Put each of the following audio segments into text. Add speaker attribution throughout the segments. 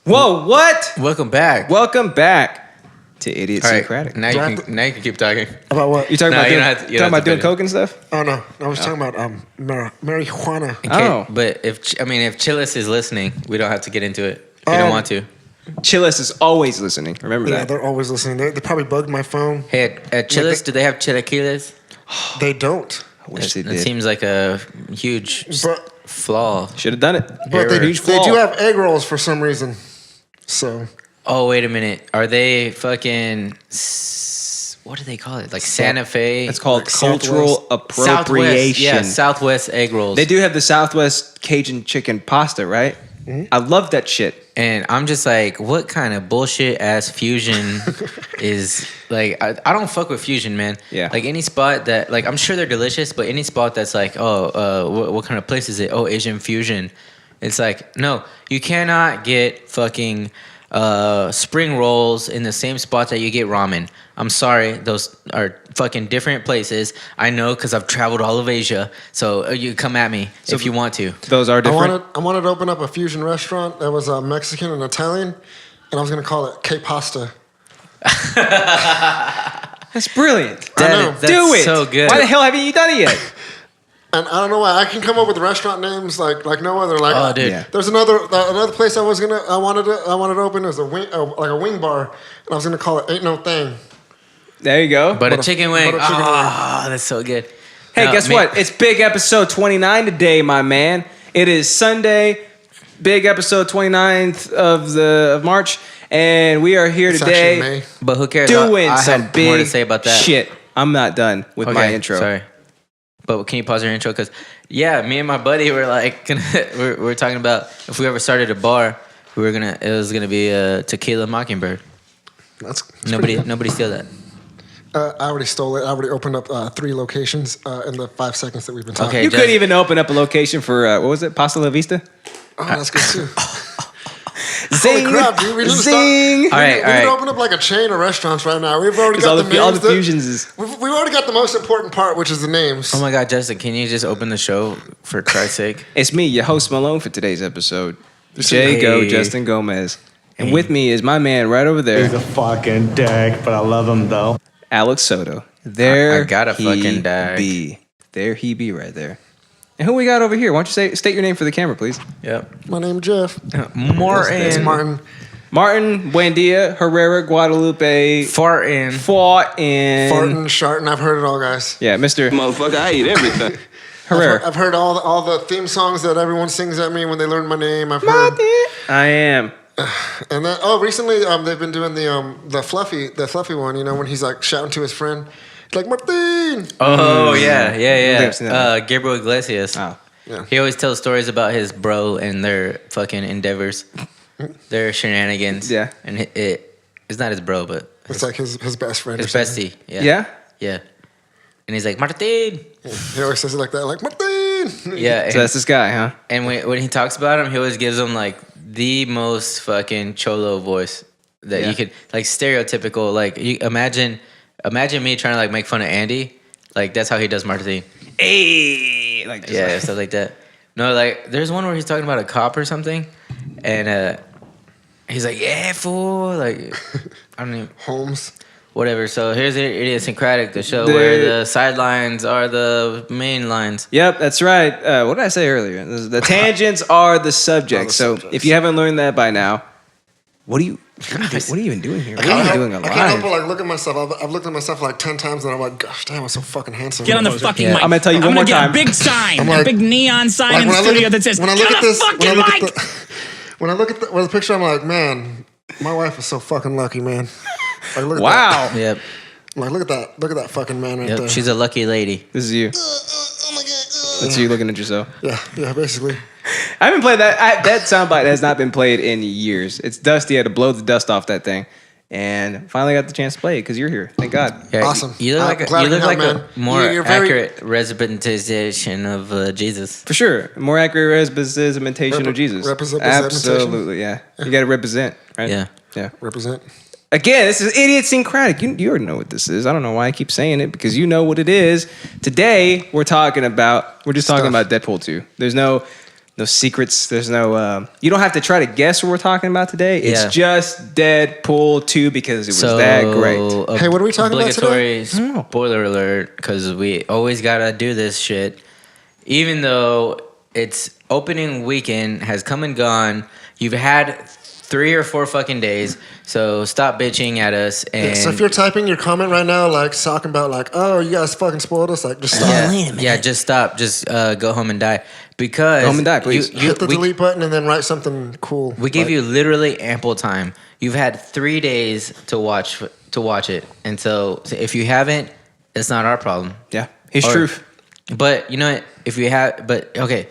Speaker 1: Whoa, what?
Speaker 2: Welcome back.
Speaker 1: Welcome back to Idiotsynkratic.
Speaker 2: Now you can keep talking.
Speaker 3: About what?
Speaker 1: You talking
Speaker 2: No,
Speaker 1: about doing coke and stuff?
Speaker 3: Oh no, I was talking about marijuana.
Speaker 1: Oh.
Speaker 2: But if Chillis is listening, we don't have to get into it if you don't want to.
Speaker 1: Chillis is always listening. Remember
Speaker 3: Yeah,
Speaker 1: that.
Speaker 3: they're always listening. They probably bugged my phone.
Speaker 2: Hey, at Chillis, do they have chilaquiles?
Speaker 3: They don't.
Speaker 1: I wish they
Speaker 2: It
Speaker 1: did.
Speaker 2: seems like a huge flaw.
Speaker 1: Should have done it.
Speaker 3: But they
Speaker 1: Huge flaw.
Speaker 3: do have egg rolls for some reason. So
Speaker 2: Oh, wait a minute. Are they fucking... What do they call it? Like Santa Fe?
Speaker 1: It's called
Speaker 3: Like
Speaker 1: cultural
Speaker 2: Southwest.
Speaker 1: appropriation.
Speaker 2: Yeah, Southwest egg rolls.
Speaker 1: They do have the Southwest Cajun chicken pasta, right?
Speaker 3: Mm-hmm.
Speaker 1: I love that shit.
Speaker 2: And I'm just like, what kind of bullshit ass fusion is like? I don't fuck with fusion, man.
Speaker 1: Yeah.
Speaker 2: Like any spot that, like, I'm sure they're delicious, but any spot that's like, what kind of place is it? Oh, Asian fusion. It's like, no, you cannot get fucking spring rolls in the same spot that you get ramen. I'm sorry, those are fucking different places. I know because I've traveled all of Asia. So you come at me if you want to.
Speaker 1: Those are different.
Speaker 3: I wanted to open up a fusion restaurant that was Mexican and Italian, and I was gonna call it K-Pasta.
Speaker 1: That's brilliant.
Speaker 2: That's
Speaker 1: Do it.
Speaker 2: so good.
Speaker 1: Why the hell haven't you done it yet?
Speaker 3: And I don't know why I can come up with restaurant names like no other. Like,
Speaker 2: Oh, dude.
Speaker 1: Yeah.
Speaker 3: There's another place I wanted to open as a wing, like a wing bar, and I was gonna call it Ain't No Thing.
Speaker 1: There you go.
Speaker 2: But a chicken wing.
Speaker 3: but a chicken wing.
Speaker 2: That's so good.
Speaker 1: Hey,
Speaker 2: No,
Speaker 1: guess
Speaker 2: man.
Speaker 1: what? It's big episode 29 today, my man. It is Sunday, big episode 29th of March, and we are here
Speaker 3: It's
Speaker 1: today
Speaker 3: actually May.
Speaker 2: But who cares?
Speaker 1: doing
Speaker 2: I
Speaker 1: some
Speaker 2: have
Speaker 1: big
Speaker 2: more to say about that.
Speaker 1: shit. I'm not done with my intro.
Speaker 2: Sorry. But can you pause your intro? Because, yeah, me and my buddy were like, we're talking about if we ever started a bar, it was going to be a Tequila Mockingbird.
Speaker 3: That's
Speaker 2: Nobody steal that.
Speaker 3: I already stole it. I already opened up 3 locations in the 5 seconds that we've been talking.
Speaker 2: Okay.
Speaker 1: You
Speaker 2: Just-
Speaker 1: couldn't even open up a location for, what was it, Pasta La Vista?
Speaker 3: Oh, that's good too.
Speaker 1: Zing!
Speaker 3: Holy crap, dude! We need to
Speaker 1: Zing!
Speaker 2: All right,
Speaker 3: we
Speaker 2: all
Speaker 3: need
Speaker 2: right.
Speaker 3: to open up like a chain of restaurants right now. We've already
Speaker 1: Because
Speaker 3: got
Speaker 1: all
Speaker 3: the
Speaker 1: the
Speaker 3: names.
Speaker 1: fusions is...
Speaker 3: We've already got the most important part, which is the names.
Speaker 2: Oh, my God, Justin, can you just open the show for Christ's sake?
Speaker 1: It's me, your host Malone, for today's episode.
Speaker 2: Hey.
Speaker 1: Go, Justin Gomez. And with me is my man right over there,
Speaker 4: He's a fucking dick, but I love him though.
Speaker 1: Alex Soto. There
Speaker 2: I got a
Speaker 1: he
Speaker 2: fucking dag.
Speaker 1: be. There he be right there. And who we got over here? Why don't you state your name for the camera, please?
Speaker 2: Yep.
Speaker 3: My name Jeff. It's
Speaker 2: Martin.
Speaker 3: Martin.
Speaker 1: Martin Buendia Herrera Guadalupe
Speaker 2: Fartin.
Speaker 1: fought in...
Speaker 3: Fartin, Shartin. I've heard it all, guys.
Speaker 1: Yeah, Mr.
Speaker 5: Motherfucker, I eat everything.
Speaker 1: Herrera.
Speaker 3: I've heard all the theme songs that everyone sings at me when they learn my name. I've heard.
Speaker 1: Martin. I am.
Speaker 3: And then recently they've been doing the fluffy one. You know, when he's like shouting to his friend, he's like Martin.
Speaker 2: Oh, yeah.
Speaker 1: I've seen that.
Speaker 2: Gabriel Iglesias.
Speaker 1: Oh.
Speaker 3: Yeah.
Speaker 2: He always tells stories about his bro and their fucking endeavors, their shenanigans.
Speaker 1: Yeah.
Speaker 2: And it's not his bro, but
Speaker 3: It's like his best friend.
Speaker 2: his
Speaker 3: or something.
Speaker 2: bestie. Yeah.
Speaker 1: Yeah?
Speaker 2: Yeah. And he's like, Martin.
Speaker 3: He always says it like that, like Martin.
Speaker 2: Yeah.
Speaker 1: So that's this guy, huh?
Speaker 2: And when he talks about him, he always gives him like the most fucking cholo voice that you could, like stereotypical. Like you imagine me trying to like make fun of Andy. Like that's how he does Martin.
Speaker 1: Hey! Like just
Speaker 2: Yeah, stuff like that. No, like there's one where he's talking about a cop or something, and he's like, "Yeah, fool!" Like I don't even
Speaker 3: Holmes.
Speaker 2: whatever. So here's Idiotsynkratic, the show where the sidelines are the main lines.
Speaker 1: Yep, that's right. What did I say earlier? The tangents are the subjects. So
Speaker 3: subjects.
Speaker 1: if you haven't learned that by now, what are you even doing here? What are you doing
Speaker 3: I can't help
Speaker 1: alive?
Speaker 3: but like look at myself. I've looked at myself like 10 times, and I'm like, gosh, damn, I'm so fucking handsome.
Speaker 6: Get on the fucking
Speaker 2: Yeah.
Speaker 6: mic.
Speaker 1: I'm gonna tell you one more
Speaker 6: get
Speaker 1: time.
Speaker 6: a big sign,
Speaker 3: I'm
Speaker 6: a
Speaker 3: like-
Speaker 6: big neon sign
Speaker 3: Like
Speaker 6: in the studio that says,
Speaker 3: when I
Speaker 6: "Get
Speaker 3: look
Speaker 6: on
Speaker 3: at
Speaker 6: the
Speaker 3: this,
Speaker 6: fucking mic."
Speaker 3: when I look at the picture, I'm like, man, my wife is so fucking lucky, man. Like, look at
Speaker 1: Wow.
Speaker 2: Yep,
Speaker 3: that. I'm like, look at that fucking man right there.
Speaker 2: yep. She's a lucky lady.
Speaker 1: This is you.
Speaker 3: Oh my god.
Speaker 1: That's you looking at yourself.
Speaker 3: Yeah, basically.
Speaker 1: I haven't played that. That soundbite has not been played in years. It's Dusty. I had to blow the dust off that thing. And finally got the chance to play it because you're here. Thank God.
Speaker 2: Yeah,
Speaker 3: Awesome.
Speaker 2: You look
Speaker 3: I'm
Speaker 2: like
Speaker 3: glad
Speaker 2: you
Speaker 3: to
Speaker 2: look
Speaker 3: be
Speaker 2: like
Speaker 3: out,
Speaker 2: a
Speaker 3: man.
Speaker 2: more
Speaker 3: You're very-
Speaker 2: accurate representation of Jesus.
Speaker 1: For sure. More accurate representation of Jesus.
Speaker 3: representation.
Speaker 1: Absolutely, yeah. You got to represent, right?
Speaker 2: Yeah.
Speaker 1: Yeah.
Speaker 3: Represent.
Speaker 1: Again, this is Idiotsynkratic. You already know what this is. I don't know why I keep saying it because you know what it is. Today, we're just talking about Deadpool 2. There's no No secrets. There's no. You don't have to try to guess what we're talking about today. It's
Speaker 2: Yeah.
Speaker 1: just Deadpool 2 because it was that great.
Speaker 3: Hey, what are we talking about today?
Speaker 2: Obligatory spoiler alert, because we always gotta do this shit. Even though it's opening weekend has come and gone, you've had 3 or 4 fucking days. So stop bitching at us. And
Speaker 3: So if you're typing your comment right now, like talking about like, oh, you guys fucking spoiled us, like just stop.
Speaker 2: yeah, just stop. Just go home and die. Because
Speaker 1: Go home and die, please.
Speaker 3: Hit the delete button and then write something cool.
Speaker 2: We gave you literally ample time. You've had 3 days to watch it, and so if you haven't, it's not our problem.
Speaker 1: Yeah, his
Speaker 2: Or-
Speaker 1: truth.
Speaker 2: But you know what? If you have, but okay.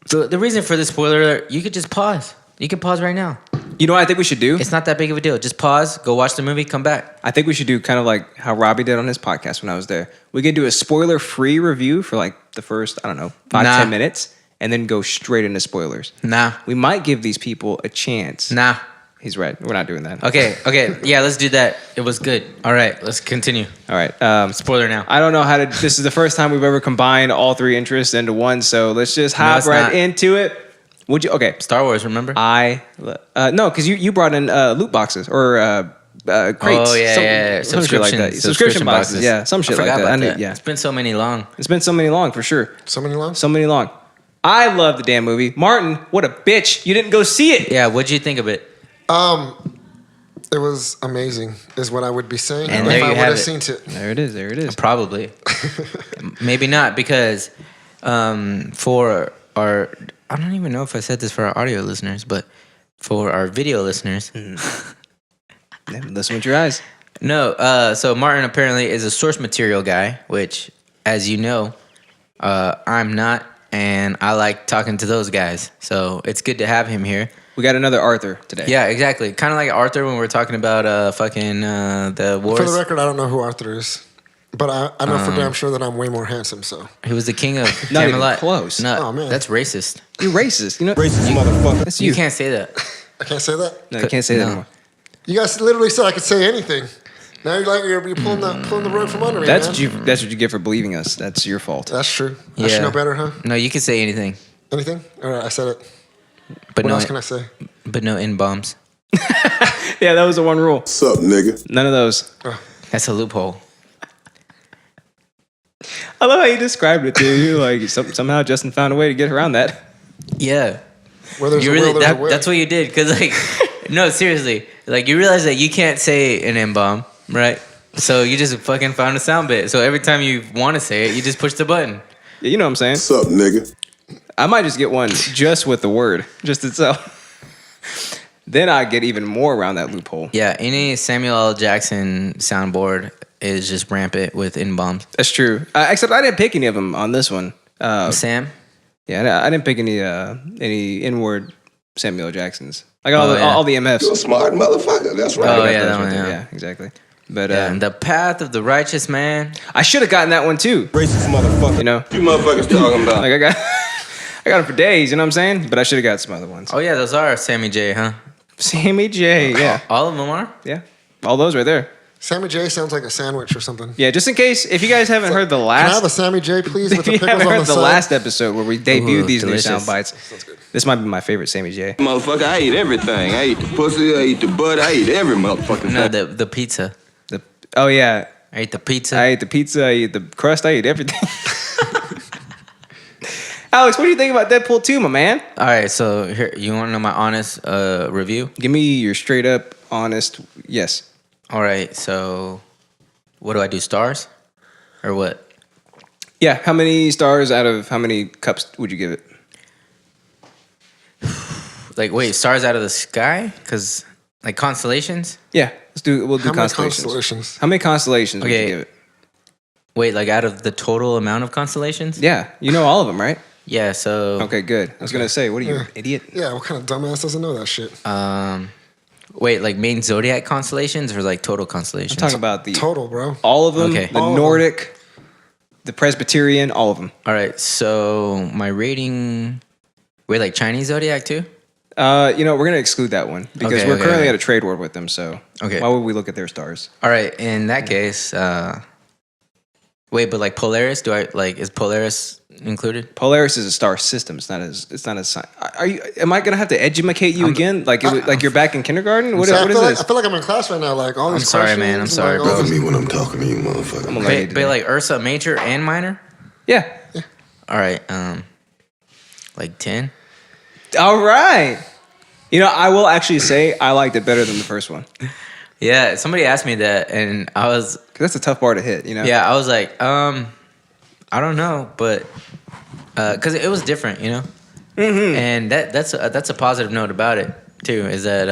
Speaker 2: So the reason for the spoiler alert, you could just pause. You can pause right now.
Speaker 1: You know what I think we should do?
Speaker 2: It's not that big of a deal. Just pause, go watch the movie, come back.
Speaker 1: I think we should do kind of like how Robbie did on his podcast when I was there. We could do a spoiler-free review for like the first, I don't know, 5,
Speaker 2: Nah.
Speaker 1: 10 minutes, and then go straight into spoilers.
Speaker 2: Nah,
Speaker 1: We might give these people a chance.
Speaker 2: nah.
Speaker 1: He's right. We're not doing that.
Speaker 2: Okay, yeah, let's do that. It was good. All right, let's continue.
Speaker 1: All right.
Speaker 2: Spoiler now.
Speaker 1: I don't know how to. This is the first time we've ever combined all 3 interests into one, so let's just hop
Speaker 2: it's
Speaker 1: right
Speaker 2: not.
Speaker 1: into it. Would you? Okay.
Speaker 2: Star Wars, remember?
Speaker 1: No, because you brought in loot boxes or crates.
Speaker 2: Oh yeah,
Speaker 1: some shit like that. Subscription boxes. Yeah, some shit
Speaker 2: I
Speaker 1: like
Speaker 2: forgot
Speaker 1: that.
Speaker 2: about
Speaker 1: I knew,
Speaker 2: that.
Speaker 1: yeah,
Speaker 2: It's been so many long.
Speaker 1: it's been so many long for sure.
Speaker 3: So many lines?
Speaker 1: So many long. I love the damn movie. Martin, what a bitch! You didn't go see it.
Speaker 2: Yeah, what'd you think of it?
Speaker 3: It was amazing, is what I would be saying.
Speaker 2: And
Speaker 3: if
Speaker 2: there
Speaker 3: I
Speaker 2: you
Speaker 3: would
Speaker 2: have
Speaker 3: have
Speaker 2: it.
Speaker 3: seen it.
Speaker 1: There it is. There it is.
Speaker 2: Probably. Maybe not, because for our, I don't even know if I said this for our audio listeners, but for our video listeners,
Speaker 1: Yeah, listen with your eyes.
Speaker 2: no. So Martin apparently is a source material guy, which, as you know, I'm not, and I like talking to those guys. So it's good to have him here.
Speaker 1: We got another Arthur today.
Speaker 2: Yeah, exactly. Kind of like Arthur when we were talking about the wars.
Speaker 3: For the record, I don't know who Arthur is. But I know for damn sure that I'm way more handsome, so.
Speaker 2: He was the king of
Speaker 1: Not even
Speaker 2: Camelot.
Speaker 1: close.
Speaker 2: No,
Speaker 3: Oh, man.
Speaker 2: that's racist.
Speaker 1: You're racist. You know.
Speaker 4: Racist motherfucker.
Speaker 1: That's
Speaker 2: You
Speaker 1: you.
Speaker 2: can't say that.
Speaker 3: I can't say that?
Speaker 1: No, you can't say that
Speaker 2: No.
Speaker 1: anymore.
Speaker 3: You guys literally said I could say anything. Now you're pulling the rug from under me,
Speaker 1: That's
Speaker 3: man.
Speaker 1: what you. That's what you get for believing us. That's your fault.
Speaker 3: That's true. I
Speaker 2: Yeah.
Speaker 3: should know better, huh?
Speaker 2: No, you can say anything,
Speaker 3: Anything? All right, I said it.
Speaker 2: but
Speaker 3: What
Speaker 2: no,
Speaker 3: else can I say?
Speaker 2: but no in bombs.
Speaker 1: Yeah, that was the one rule.
Speaker 5: What's up, nigga?
Speaker 1: None of those.
Speaker 2: That's a loophole.
Speaker 1: I love how you described it, dude. You're like somehow Justin found a way to get around that.
Speaker 2: Yeah,
Speaker 3: Where there's
Speaker 2: you
Speaker 3: a
Speaker 2: really
Speaker 3: will, there's a way.
Speaker 2: that's what you did, because like, no, seriously, like you realize that you can't say an in bomb, right? So you just fucking found a sound bit. So every time you want to say it, you just push the button.
Speaker 1: Yeah, you know what I'm saying.
Speaker 5: What's up, nigga?
Speaker 1: I might just get one just with the word, just itself. Then I get even more around that loophole.
Speaker 2: Yeah, any Samuel L. Jackson soundboard is just rampant with in bombs.
Speaker 1: That's true. Except I didn't pick any of them on this one.
Speaker 2: Sam.
Speaker 1: Yeah, I didn't pick any inward Samuel L. Jacksons. I got all the MFs.
Speaker 5: You're a smart motherfucker. That's right.
Speaker 2: Oh,
Speaker 1: I got
Speaker 2: yeah,
Speaker 1: those
Speaker 2: that one,
Speaker 1: there.
Speaker 2: yeah.
Speaker 1: Yeah, exactly. But
Speaker 2: Yeah, and the path of the righteous man.
Speaker 1: I should have gotten that one too.
Speaker 4: Racist motherfucker.
Speaker 1: You know,
Speaker 5: You motherfuckers talking about?
Speaker 1: like I got them for days. You know what I'm saying? But I should have got some other ones.
Speaker 2: Oh yeah, those are Sammy J, huh?
Speaker 1: Sammy J. Yeah,
Speaker 2: All of them are.
Speaker 1: yeah. All those right there.
Speaker 3: Sammy J sounds like a sandwich or something.
Speaker 1: Yeah, just in case if you guys haven't heard the
Speaker 3: Can I have a
Speaker 1: last,
Speaker 3: Sammy J, please, with
Speaker 1: if
Speaker 3: the
Speaker 1: you
Speaker 3: pickles
Speaker 1: haven't
Speaker 3: on
Speaker 1: heard
Speaker 3: the
Speaker 1: the
Speaker 3: side?
Speaker 1: last episode where we debuted
Speaker 2: Ooh,
Speaker 1: these
Speaker 2: delicious.
Speaker 1: new sound bites, this might be my favorite Sammy J.
Speaker 5: Motherfucker, I eat everything. I eat the pussy, I eat the butt, I eat every motherfucking
Speaker 2: No,
Speaker 5: thing.
Speaker 2: the pizza.
Speaker 1: Oh yeah,
Speaker 2: I ate the pizza.
Speaker 1: I ate the pizza, I ate the crust, I ate everything. Alex, what do you think about Deadpool 2, my man?
Speaker 2: All right, so here, you want to know my honest review?
Speaker 1: Give me your straight up, honest yes.
Speaker 2: All right, so what do I do? Stars, or what?
Speaker 1: Yeah, how many stars out of how many cups would you give it?
Speaker 2: Like, wait, stars out of the sky? Cause like constellations?
Speaker 1: Yeah, we'll do
Speaker 3: How many
Speaker 1: constellations.
Speaker 3: constellations?
Speaker 1: How many constellations would you
Speaker 2: Okay.
Speaker 1: give it?
Speaker 2: Wait, like out of the total amount of constellations?
Speaker 1: Yeah, you know all of them, right?
Speaker 2: Yeah. So
Speaker 1: Okay, good. I was gonna say, what are you,
Speaker 3: Yeah.
Speaker 1: idiot?
Speaker 3: Yeah, what kind of dumbass doesn't know that shit?
Speaker 2: wait, like main zodiac constellations or like total constellations?
Speaker 1: I'm talking about the
Speaker 3: Total, bro.
Speaker 1: all of them,
Speaker 2: Okay.
Speaker 1: the
Speaker 3: All of them.
Speaker 1: Nordic, the Presbyterian, all of them.
Speaker 2: All right, so my rating. Wait, like Chinese zodiac too?
Speaker 1: We're gonna exclude that one because
Speaker 2: Okay,
Speaker 1: we're
Speaker 2: okay,
Speaker 1: currently
Speaker 2: okay.
Speaker 1: at a trade war with them. So
Speaker 2: Okay.
Speaker 1: why would we look at their stars?
Speaker 2: All right, in that case, wait, but like Polaris, is Polaris included?
Speaker 1: Polaris is a star system. It's not as. Are you? Am I gonna have to edumacate you again? Like like you're back in kindergarten? What is this?
Speaker 3: I feel like I'm in class right now. Like all these.
Speaker 2: I'm sorry,
Speaker 3: questions,
Speaker 2: man. I'm sorry,
Speaker 3: like,
Speaker 2: bro.
Speaker 3: all
Speaker 5: Look at
Speaker 3: this-
Speaker 5: me when I'm talking to you, motherfucker.
Speaker 2: But like Ursa major and minor?
Speaker 1: Yeah.
Speaker 2: All right. Like 10?
Speaker 1: All right. You know, I will actually say I liked it better than the first one.
Speaker 2: Yeah, somebody asked me that, and I was
Speaker 1: 'Cause that's a tough bar to hit, you know?
Speaker 2: yeah, I was like, I don't know, but because it was different, you know. Mm-hmm. And that's a positive note about it too. Is that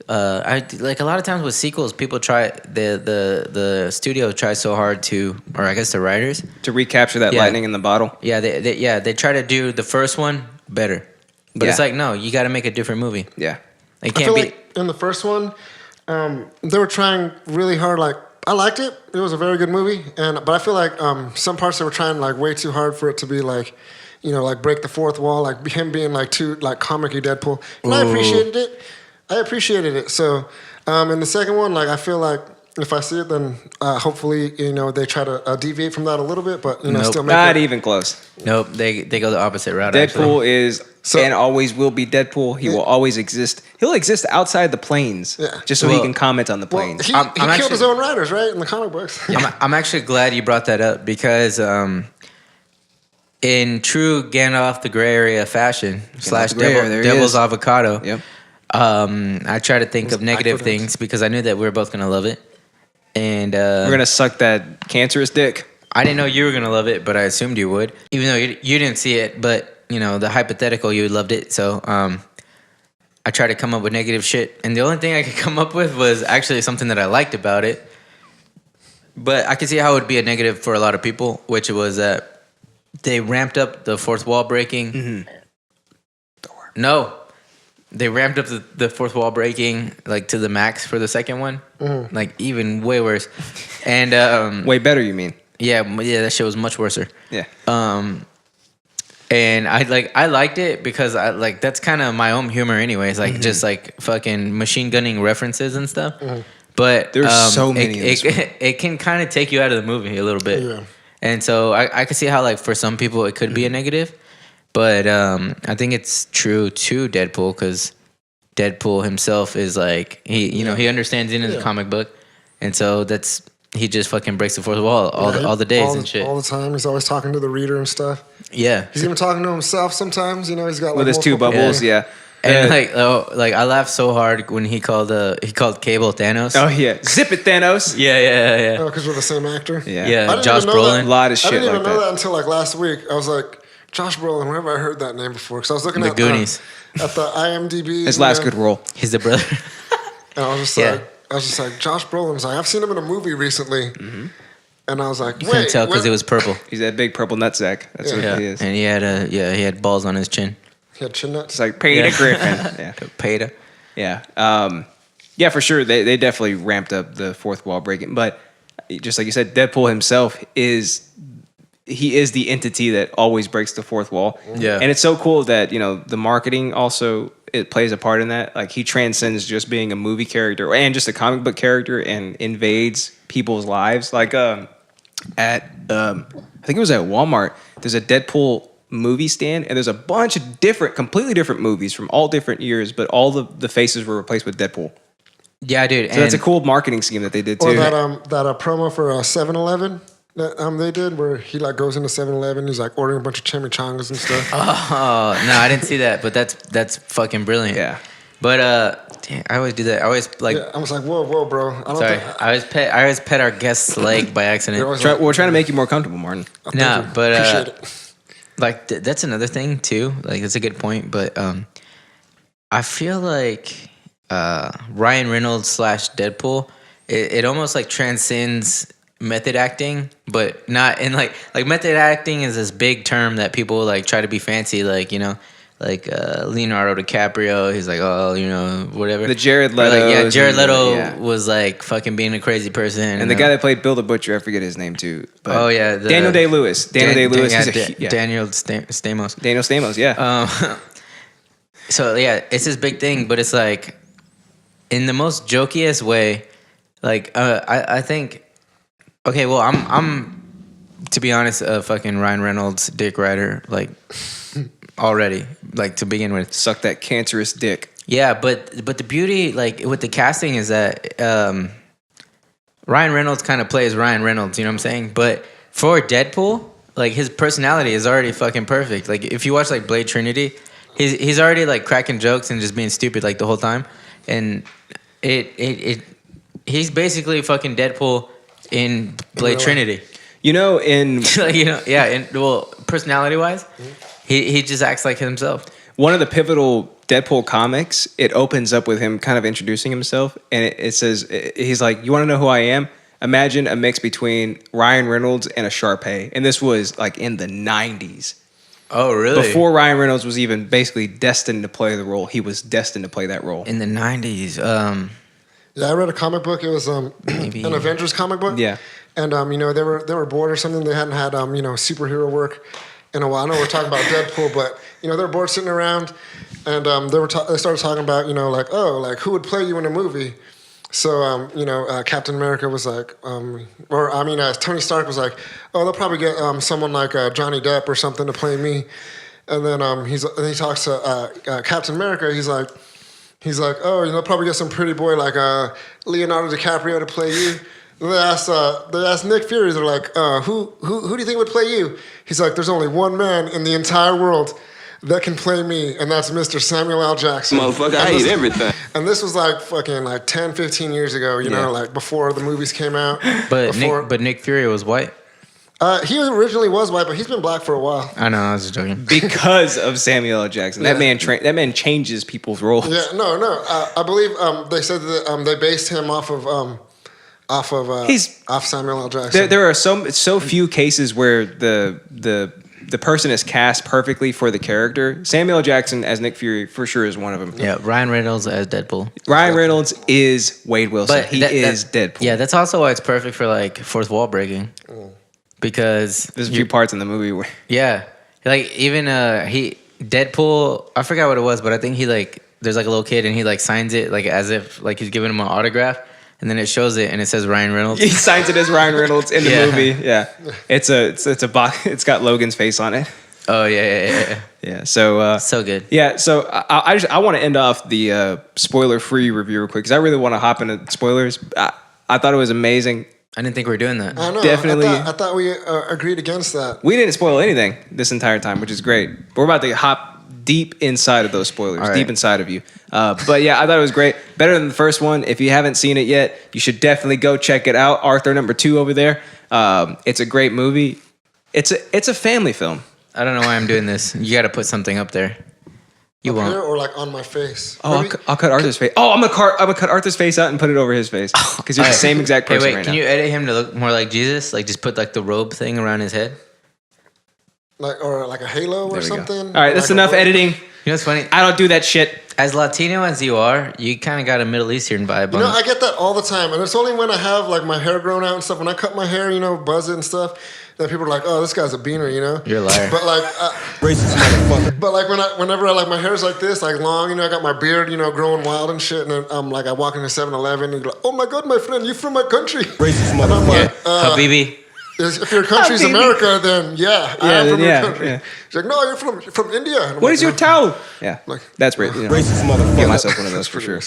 Speaker 2: I like a lot of times with sequels, people try the studio tries so hard to, or I guess the writers,
Speaker 1: To recapture that
Speaker 2: Yeah.
Speaker 1: lightning in the bottle.
Speaker 2: yeah, they try to do the first one better, but it's
Speaker 1: Yeah.
Speaker 2: like no, you got to make a different movie.
Speaker 1: Yeah.
Speaker 2: It
Speaker 3: I
Speaker 2: can't
Speaker 3: feel
Speaker 2: be.
Speaker 3: like in the first one, they were trying really hard. Like I liked it; it was a very good movie. But I feel like some parts they were trying like way too hard for it to be like, you know, like break the fourth wall, like him being like too like comic-y Deadpool. And I appreciated it. So in the second one, like I feel like if I see it, then hopefully you know they try to deviate from that a little bit, but you know
Speaker 2: Nope.
Speaker 3: still make
Speaker 1: Not
Speaker 3: it.
Speaker 1: even close.
Speaker 2: Nope, they go the opposite route.
Speaker 1: Deadpool
Speaker 2: Actually.
Speaker 1: is and always will be Deadpool. He will always exist. He'll exist outside the planes,
Speaker 3: Yeah.
Speaker 1: just so he
Speaker 2: Well-
Speaker 1: can comment on the
Speaker 3: Well,
Speaker 1: planes.
Speaker 3: he
Speaker 2: I'm
Speaker 3: killed
Speaker 2: actually-
Speaker 3: his own writers, right, in the comic books.
Speaker 2: I'm actually glad you brought that up because in true Gandalf the Gray Area fashion /
Speaker 1: the Gray Area, there he
Speaker 2: Devil's
Speaker 1: is.
Speaker 2: Avocado.
Speaker 1: Yep.
Speaker 2: I try to think of negative
Speaker 3: acronyms.
Speaker 2: things because I knew that we were both gonna love it, and
Speaker 1: We're gonna suck that cancerous dick.
Speaker 2: I didn't know you were gonna love it, but I assumed you would, even though you didn't see it. But you know the hypothetical, you loved it. So I tried to come up with negative shit, and the only thing I could come up with was actually something that I liked about it. But I could see how it would be a negative for a lot of people, which was that they ramped up the fourth wall breaking.
Speaker 1: Mm-hmm.
Speaker 2: No, they ramped up the fourth wall breaking like to the max for the second one, like even way worse. And
Speaker 1: Way better, you mean?
Speaker 2: yeah, that shit was much worse.
Speaker 1: Yeah.
Speaker 2: And I liked it because I like that's kind of my own humor anyways, like just like fucking machine gunning references and stuff. But
Speaker 1: There's so many in this one.
Speaker 2: it can kind of take you out of the movie a little bit.
Speaker 3: Yeah.
Speaker 2: And so I could see how like for some people it could be a negative, but I think it's true to Deadpool because Deadpool himself is like he understands in his comic book, and so that's he just fucking breaks the fourth wall all the days and shit.
Speaker 3: All the time. He's always talking to the reader and stuff.
Speaker 2: Yeah.
Speaker 3: He's even talking to himself sometimes. You know, he's got like
Speaker 1: With his two
Speaker 3: multiple
Speaker 1: bubbles,
Speaker 3: people.
Speaker 1: yeah.
Speaker 2: And like I laughed so hard when he called Cable Thanos.
Speaker 1: Oh yeah, zip it, Thanos.
Speaker 2: Yeah.
Speaker 3: Oh, because we're the same actor.
Speaker 1: Yeah.
Speaker 2: Yeah,
Speaker 3: I didn't
Speaker 2: Josh
Speaker 3: even know
Speaker 2: Brolin.
Speaker 3: that.
Speaker 1: A lot of shit
Speaker 3: I didn't even
Speaker 1: like
Speaker 3: know
Speaker 1: that.
Speaker 3: that until like last week. I was like, Josh Brolin. Whenever I heard that name before, because I was looking
Speaker 2: The
Speaker 3: at
Speaker 2: Goonies.
Speaker 3: At the IMDb.
Speaker 1: His
Speaker 3: you
Speaker 1: last
Speaker 3: know,
Speaker 1: good role.
Speaker 2: He's the brother.
Speaker 3: And I was just
Speaker 2: Yeah.
Speaker 3: like, Josh Brolin's like, I've seen him in a movie recently, and I was like,
Speaker 2: You couldn't
Speaker 3: wait,
Speaker 2: tell because
Speaker 3: what?
Speaker 2: it was purple.
Speaker 1: He's that big purple nutsack. That's what
Speaker 2: Yeah,
Speaker 1: he is.
Speaker 2: and he had balls on his chin.
Speaker 3: He had chin nuts.
Speaker 1: It's like Peter
Speaker 2: Yeah.
Speaker 1: Griffin. Yeah.
Speaker 2: Peta.
Speaker 1: Yeah. Yeah, for sure. They definitely ramped up the fourth wall breaking. But just like you said, Deadpool himself is the entity that always breaks the fourth wall.
Speaker 2: Yeah.
Speaker 1: And it's so cool that, you know, the marketing also it plays a part in that. Like he transcends just being a movie character and just a comic book character and invades people's lives. Like I think it was at Walmart, there's a Deadpool movie stand and there's a bunch of completely different movies from all different years, but all the faces were replaced with Deadpool.
Speaker 2: Yeah, dude.
Speaker 1: So that's a cool marketing scheme that they did too.
Speaker 3: Or that promo for 7-Eleven that they did where he like goes into 7-Eleven, he's like ordering a bunch of chimichangas and stuff.
Speaker 2: Oh no, I didn't see that, but that's fucking brilliant.
Speaker 1: Yeah.
Speaker 2: But damn, I always do that. I always like.
Speaker 3: Yeah, I was like, whoa, bro. I don't
Speaker 2: Sorry,
Speaker 3: think.
Speaker 2: I always pet our guest's leg by
Speaker 3: They're
Speaker 2: accident.
Speaker 3: always like,
Speaker 1: We're trying to make you more comfortable, Martin.
Speaker 3: "Oh,
Speaker 2: No,
Speaker 3: thank you.
Speaker 2: but
Speaker 3: Appreciate it.
Speaker 2: like that's another thing too. Like that's a good point, but I feel like Ryan Reynolds / Deadpool, it almost like transcends method acting, but not in like method acting is this big term that people like try to be fancy, like you know. Like Leonardo DiCaprio, he's like, oh, you know, whatever.
Speaker 1: The Jared
Speaker 2: Or, like,
Speaker 1: Leto.
Speaker 2: Jared Leto was like fucking being a crazy person.
Speaker 1: And the guy that played Bill the Butcher, I forget his name too. But
Speaker 2: Oh, yeah,
Speaker 1: Daniel Day-Lewis. Daniel Day-Lewis.
Speaker 2: Daniel Stamos.
Speaker 1: Daniel Stamos, yeah.
Speaker 2: So yeah, it's this big thing, but it's like in the most jokiest way. Like I think, okay, well to be honest, fucking Ryan Reynolds, Dick Rider, like already, like to begin with.
Speaker 1: Suck that cancerous dick.
Speaker 2: Yeah, but the beauty, like with the casting, is that Ryan Reynolds kind of plays Ryan Reynolds. You know what I'm saying? But for Deadpool, like his personality is already fucking perfect. Like if you watch like Blade Trinity, he's already like cracking jokes and just being stupid like the whole time, and he's basically fucking Deadpool in Blade Trinity.
Speaker 1: You know, in
Speaker 2: personality wise, he just acts like himself.
Speaker 1: one of the pivotal Deadpool comics, it opens up with him kind of introducing himself, and it says, he's like, "You want to know who I am? Imagine a mix between Ryan Reynolds and a Shar-Pei." And this was like in the 90s.
Speaker 2: Oh, really?
Speaker 1: Before Ryan Reynolds was even basically destined to play the role, he was destined to play that role.
Speaker 2: In the 90s.
Speaker 3: Yeah, I read a comic book. It was
Speaker 2: Maybe.
Speaker 3: an Avengers comic book.
Speaker 1: Yeah.
Speaker 3: And they were bored or something. They hadn't had superhero work in a while. I know we're talking about Deadpool, but they were bored sitting around, and they started talking about who would play you in a movie. So Captain America was like, Tony Stark was like, oh, they'll probably get someone like Johnny Depp or something to play me. And then he talks to Captain America. He's like, oh, they'll probably get some pretty boy like Leonardo DiCaprio to play you. And they asked Nick Fury. They're like, who do you think would play you? He's like, there's only one man in the entire world that can play me, and that's Mr. Samuel L. Jackson.
Speaker 5: Motherfucker, I hate everything.
Speaker 3: And this was like fucking like 10, 15 years ago, like before the movies came out.
Speaker 2: But Nick Fury was white.
Speaker 3: He originally was white, but he's been black for a while.
Speaker 2: I know, I was just joking.
Speaker 1: Because of Samuel L. Jackson. That man changes people's roles.
Speaker 3: Yeah, no. I believe they said that they based him off of Samuel L. Jackson.
Speaker 1: There are so few cases where the person is cast perfectly for the character. Samuel L. Jackson as Nick Fury for sure is one of them.
Speaker 2: Yeah, Ryan Reynolds as Deadpool.
Speaker 1: Ryan Reynolds is Wade Wilson. He is Deadpool.
Speaker 2: Yeah, that's also why it's perfect for like fourth wall breaking. Because
Speaker 1: there's a few parts in the movie where
Speaker 2: like even Deadpool, I forgot what it was, but I think there's like a little kid and he like signs it like as if like he's giving him an autograph. And then it shows it, and it says Ryan Reynolds.
Speaker 1: He signs it as Ryan Reynolds in the movie. Yeah, it's a box. It's got Logan's face on it.
Speaker 2: Oh yeah.
Speaker 1: Yeah. So
Speaker 2: so good.
Speaker 1: Yeah. So I want to end off the spoiler-free review real quick because I really want to hop into spoilers. I thought it was amazing.
Speaker 2: I didn't think we were doing that.
Speaker 3: I know.
Speaker 1: Definitely.
Speaker 3: I thought we agreed against that.
Speaker 1: We didn't spoil anything this entire time, which is great. But we're about to hop deep inside of those spoilers,
Speaker 2: right.
Speaker 1: Deep inside of you. But yeah, I thought it was great. Better than the first one. If you haven't seen it yet, you should definitely go check it out. Arthur #2 over there. It's a great movie. It's a family film.
Speaker 2: I don't know why I'm doing this. You got to put something up there. You
Speaker 3: up
Speaker 2: won't.
Speaker 3: here or like on my face?
Speaker 1: Oh, I'll cut Arthur's face. Oh, I'm gonna cut Arthur's face out and put it over his face because you're the same exact person right
Speaker 2: can
Speaker 1: now.
Speaker 2: you edit him to look more like Jesus? Like just put like the robe thing around his head.
Speaker 3: Or like a halo or
Speaker 1: There we go.
Speaker 3: something.
Speaker 1: All right, that's enough editing.
Speaker 2: You know what's funny?
Speaker 1: I don't do that shit.
Speaker 2: As Latino as you are, you kind of got a Middle Eastern vibe on it.
Speaker 3: I get that all the time, and it's only when I have like my hair grown out and stuff. When I cut my hair, buzz it and stuff, that people are like, "Oh, this guy's a beaner,"
Speaker 2: You're a liar.
Speaker 3: But like,
Speaker 4: Racist motherfucker.
Speaker 3: but like whenever I like my hair's like this, like long, I got my beard, growing wild and shit, and then I walk into 7-Eleven and you're like, "Oh my god, my friend, you from my country?"
Speaker 4: Racist
Speaker 3: And I'm
Speaker 4: motherfucker.
Speaker 3: like,
Speaker 2: Habibi.
Speaker 3: if your country's
Speaker 1: Habibi.
Speaker 3: America, then I am from your country.
Speaker 1: Yeah.
Speaker 3: She's like, "No, you're from India." And I'm
Speaker 1: What
Speaker 3: like,
Speaker 1: is your
Speaker 3: "No."
Speaker 1: towel? Yeah,
Speaker 3: Like-
Speaker 1: that's great.
Speaker 4: Racist
Speaker 1: Get
Speaker 4: motherfucker.
Speaker 1: myself one of those for sure.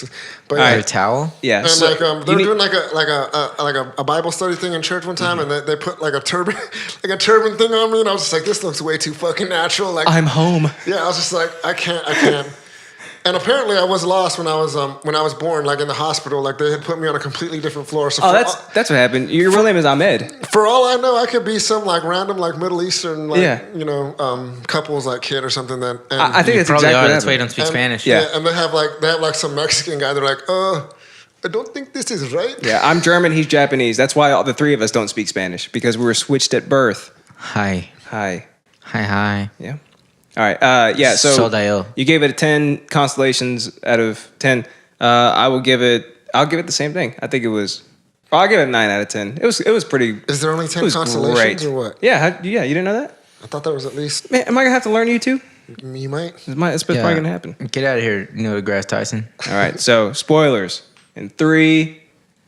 Speaker 3: But
Speaker 1: All
Speaker 3: yeah,
Speaker 2: Your towel?
Speaker 1: Yeah,
Speaker 3: and
Speaker 1: so
Speaker 3: they're doing like a Bible study thing in church one time, and they put like a turban thing on me, and I was just like, this looks way too fucking natural. Like,
Speaker 1: I'm home.
Speaker 3: yeah, I was just like, I can't. And apparently, I was lost when I was born, like in the hospital. Like they had put me on a completely different floor. So
Speaker 1: Oh, that's what happened. Your real name is Ahmed.
Speaker 3: for all I know, I could be some like random like Middle Eastern like
Speaker 1: Yeah.
Speaker 3: couples like kid or something. That and,
Speaker 1: I think
Speaker 2: You
Speaker 1: that's
Speaker 2: probably
Speaker 1: exactly
Speaker 2: are.
Speaker 1: what
Speaker 2: That's why you
Speaker 1: happened.
Speaker 2: don't speak
Speaker 3: and-
Speaker 2: Spanish.
Speaker 1: Yeah.
Speaker 3: and they have like some Mexican guy. They're like, I don't think this is right.
Speaker 1: Yeah, I'm German. He's Japanese. That's why all the three of us don't speak Spanish because we were switched at birth.
Speaker 2: Hi.
Speaker 1: Hi.
Speaker 2: Hi.
Speaker 1: Yeah. All right. Yeah. So
Speaker 2: Soldayo.
Speaker 1: you gave it a 10 constellations out of 10. I'll give it the same thing. I think it was. I'll give it a 9 out of 10. It was pretty.
Speaker 3: Is there only
Speaker 1: It
Speaker 3: 10
Speaker 1: was
Speaker 3: constellations
Speaker 1: great.
Speaker 3: or what?
Speaker 1: Yeah. Yeah. You didn't know that?
Speaker 3: I thought there was at least.
Speaker 1: Man, am I gonna have to learn you too?
Speaker 3: You might.
Speaker 1: It's probably gonna happen.
Speaker 2: Get out of here, Neil deGrasse Tyson.
Speaker 1: All right. So spoilers in 3,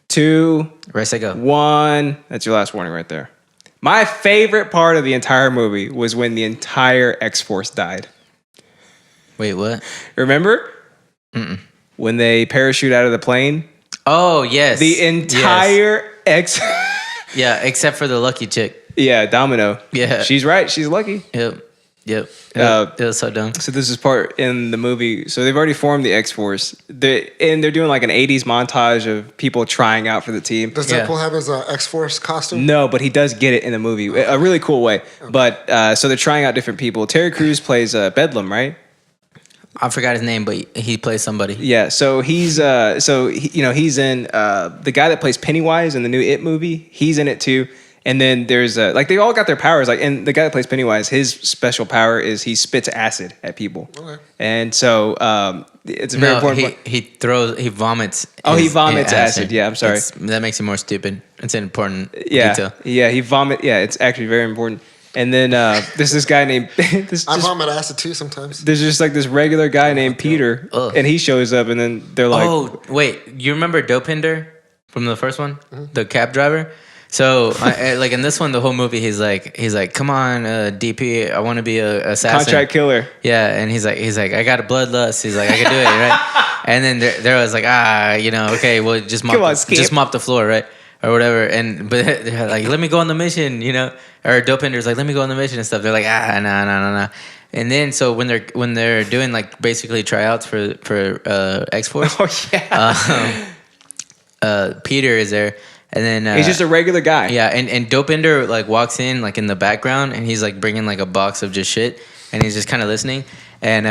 Speaker 1: 2,
Speaker 2: Rest I go.
Speaker 1: 1. That's your last warning right there. My favorite part of the entire movie was when the entire X-Force died.
Speaker 2: Wait, what?
Speaker 1: Remember? When they parachute out of the plane?
Speaker 2: Oh, yes.
Speaker 1: The entire
Speaker 2: Yeah, except for the lucky chick.
Speaker 1: Yeah, Domino.
Speaker 2: Yeah.
Speaker 1: She's right. She's lucky.
Speaker 2: Yep. It was so dumb.
Speaker 1: So this is part in the movie. So they've already formed the X-Force. And they're doing like an 80s montage of people trying out for the team.
Speaker 3: Does Deadpool have his X-Force costume?
Speaker 1: No, but he does get it in the movie. A really cool way. But so they're trying out different people. Terry Crews plays Bedlam, right?
Speaker 2: I forgot his name, but he plays somebody.
Speaker 1: Yeah, so he's he's in the guy that plays Pennywise in the new It movie. He's in it too. And then there's like they all got their powers. Like, and the guy that plays Pennywise, his special power is he spits acid at people. Okay. And so it's a very important.
Speaker 2: He vomits.
Speaker 1: Oh, he vomits acid. Yeah, I'm sorry.
Speaker 2: That makes him more stupid. It's an important
Speaker 1: detail. Yeah, he vomit. Yeah, it's actually very important. And then there's this guy named.
Speaker 3: I vomit acid too sometimes.
Speaker 1: There's just like this regular guy named Peter, and he shows up, and then they're like,
Speaker 2: "Oh, wait, you remember Dopinder from the first one, the cab driver?" So, like in this one, the whole movie, he's like, "Come on, DP, I want to be a assassin,
Speaker 1: contract killer."
Speaker 2: Yeah, and he's like, "I got a bloodlust." He's like, "I can do it, right?" And then there was like, okay, well, just mop the floor, right, or whatever. But they're like, "Let me go on the mission," or Dopinder's like, "Let me go on the mission" and stuff. They're like, nah. And then so when they're doing like basically tryouts for X-Force, Peter is there. And then
Speaker 1: he's just a regular guy.
Speaker 2: Yeah, and Dopinder like walks in like in the background, and he's like bringing like a box of just shit, and he's just kind of listening. And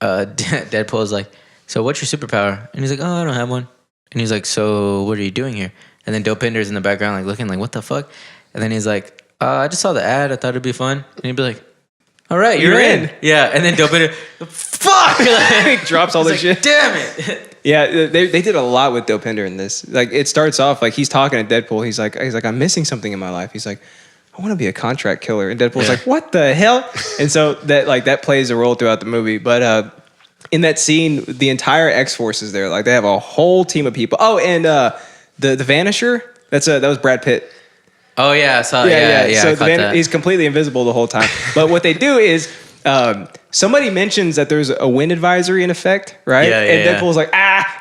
Speaker 2: Deadpool's like, "So what's your superpower?" And he's like, "Oh, I don't have one." And he's like, "So what are you doing here?" And then Dopinder's in the background like looking like, "What the fuck?" And then he's like, "I just saw the ad. I thought it'd be fun." And he'd be like, "All right, you're in." Yeah, and then Dopinder, fuck,
Speaker 1: he drops all their shit.
Speaker 2: Damn it.
Speaker 1: Yeah, they did a lot with Dopinder in this. Like, it starts off like he's talking to Deadpool. He's like, I'm missing something in my life. He's like, I want to be a contract killer. And Deadpool's like, what the hell? And so that plays a role throughout the movie. But in that scene, the entire X-Force is there. Like, they have a whole team of people. Oh, and the Vanisher. That was Brad Pitt.
Speaker 2: Oh yeah, I saw. Yeah.
Speaker 1: So he's completely invisible the whole time. But what they do is. Somebody mentions that there's a wind advisory in effect, right? And Deadpool's like,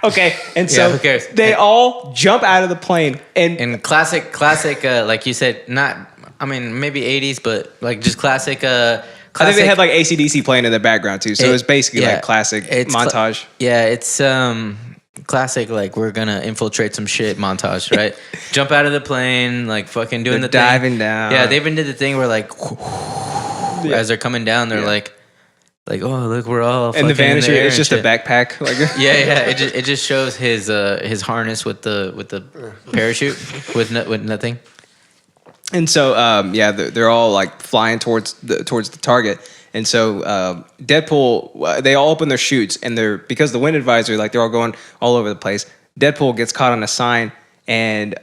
Speaker 1: okay. And so
Speaker 2: who cares?
Speaker 1: They all jump out of the plane.
Speaker 2: And classic, like you said, maybe 80s, but like just classic. I
Speaker 1: think they had like AC/DC playing in the background too. So it was basically like classic montage.
Speaker 2: It's classic, like we're gonna infiltrate some shit montage, right? Jump out of the plane, like fucking doing
Speaker 1: diving down.
Speaker 2: Yeah, they even did the thing where like as they're coming down, they're like, oh look, we're all.
Speaker 1: And the Vanisher is just a backpack. Like
Speaker 2: It just shows his harness with the parachute with nothing.
Speaker 1: And so they're all like flying towards the target. And so Deadpool, they all open their chutes, and because the wind advisory, like they're all going all over the place. Deadpool gets caught on a sign, and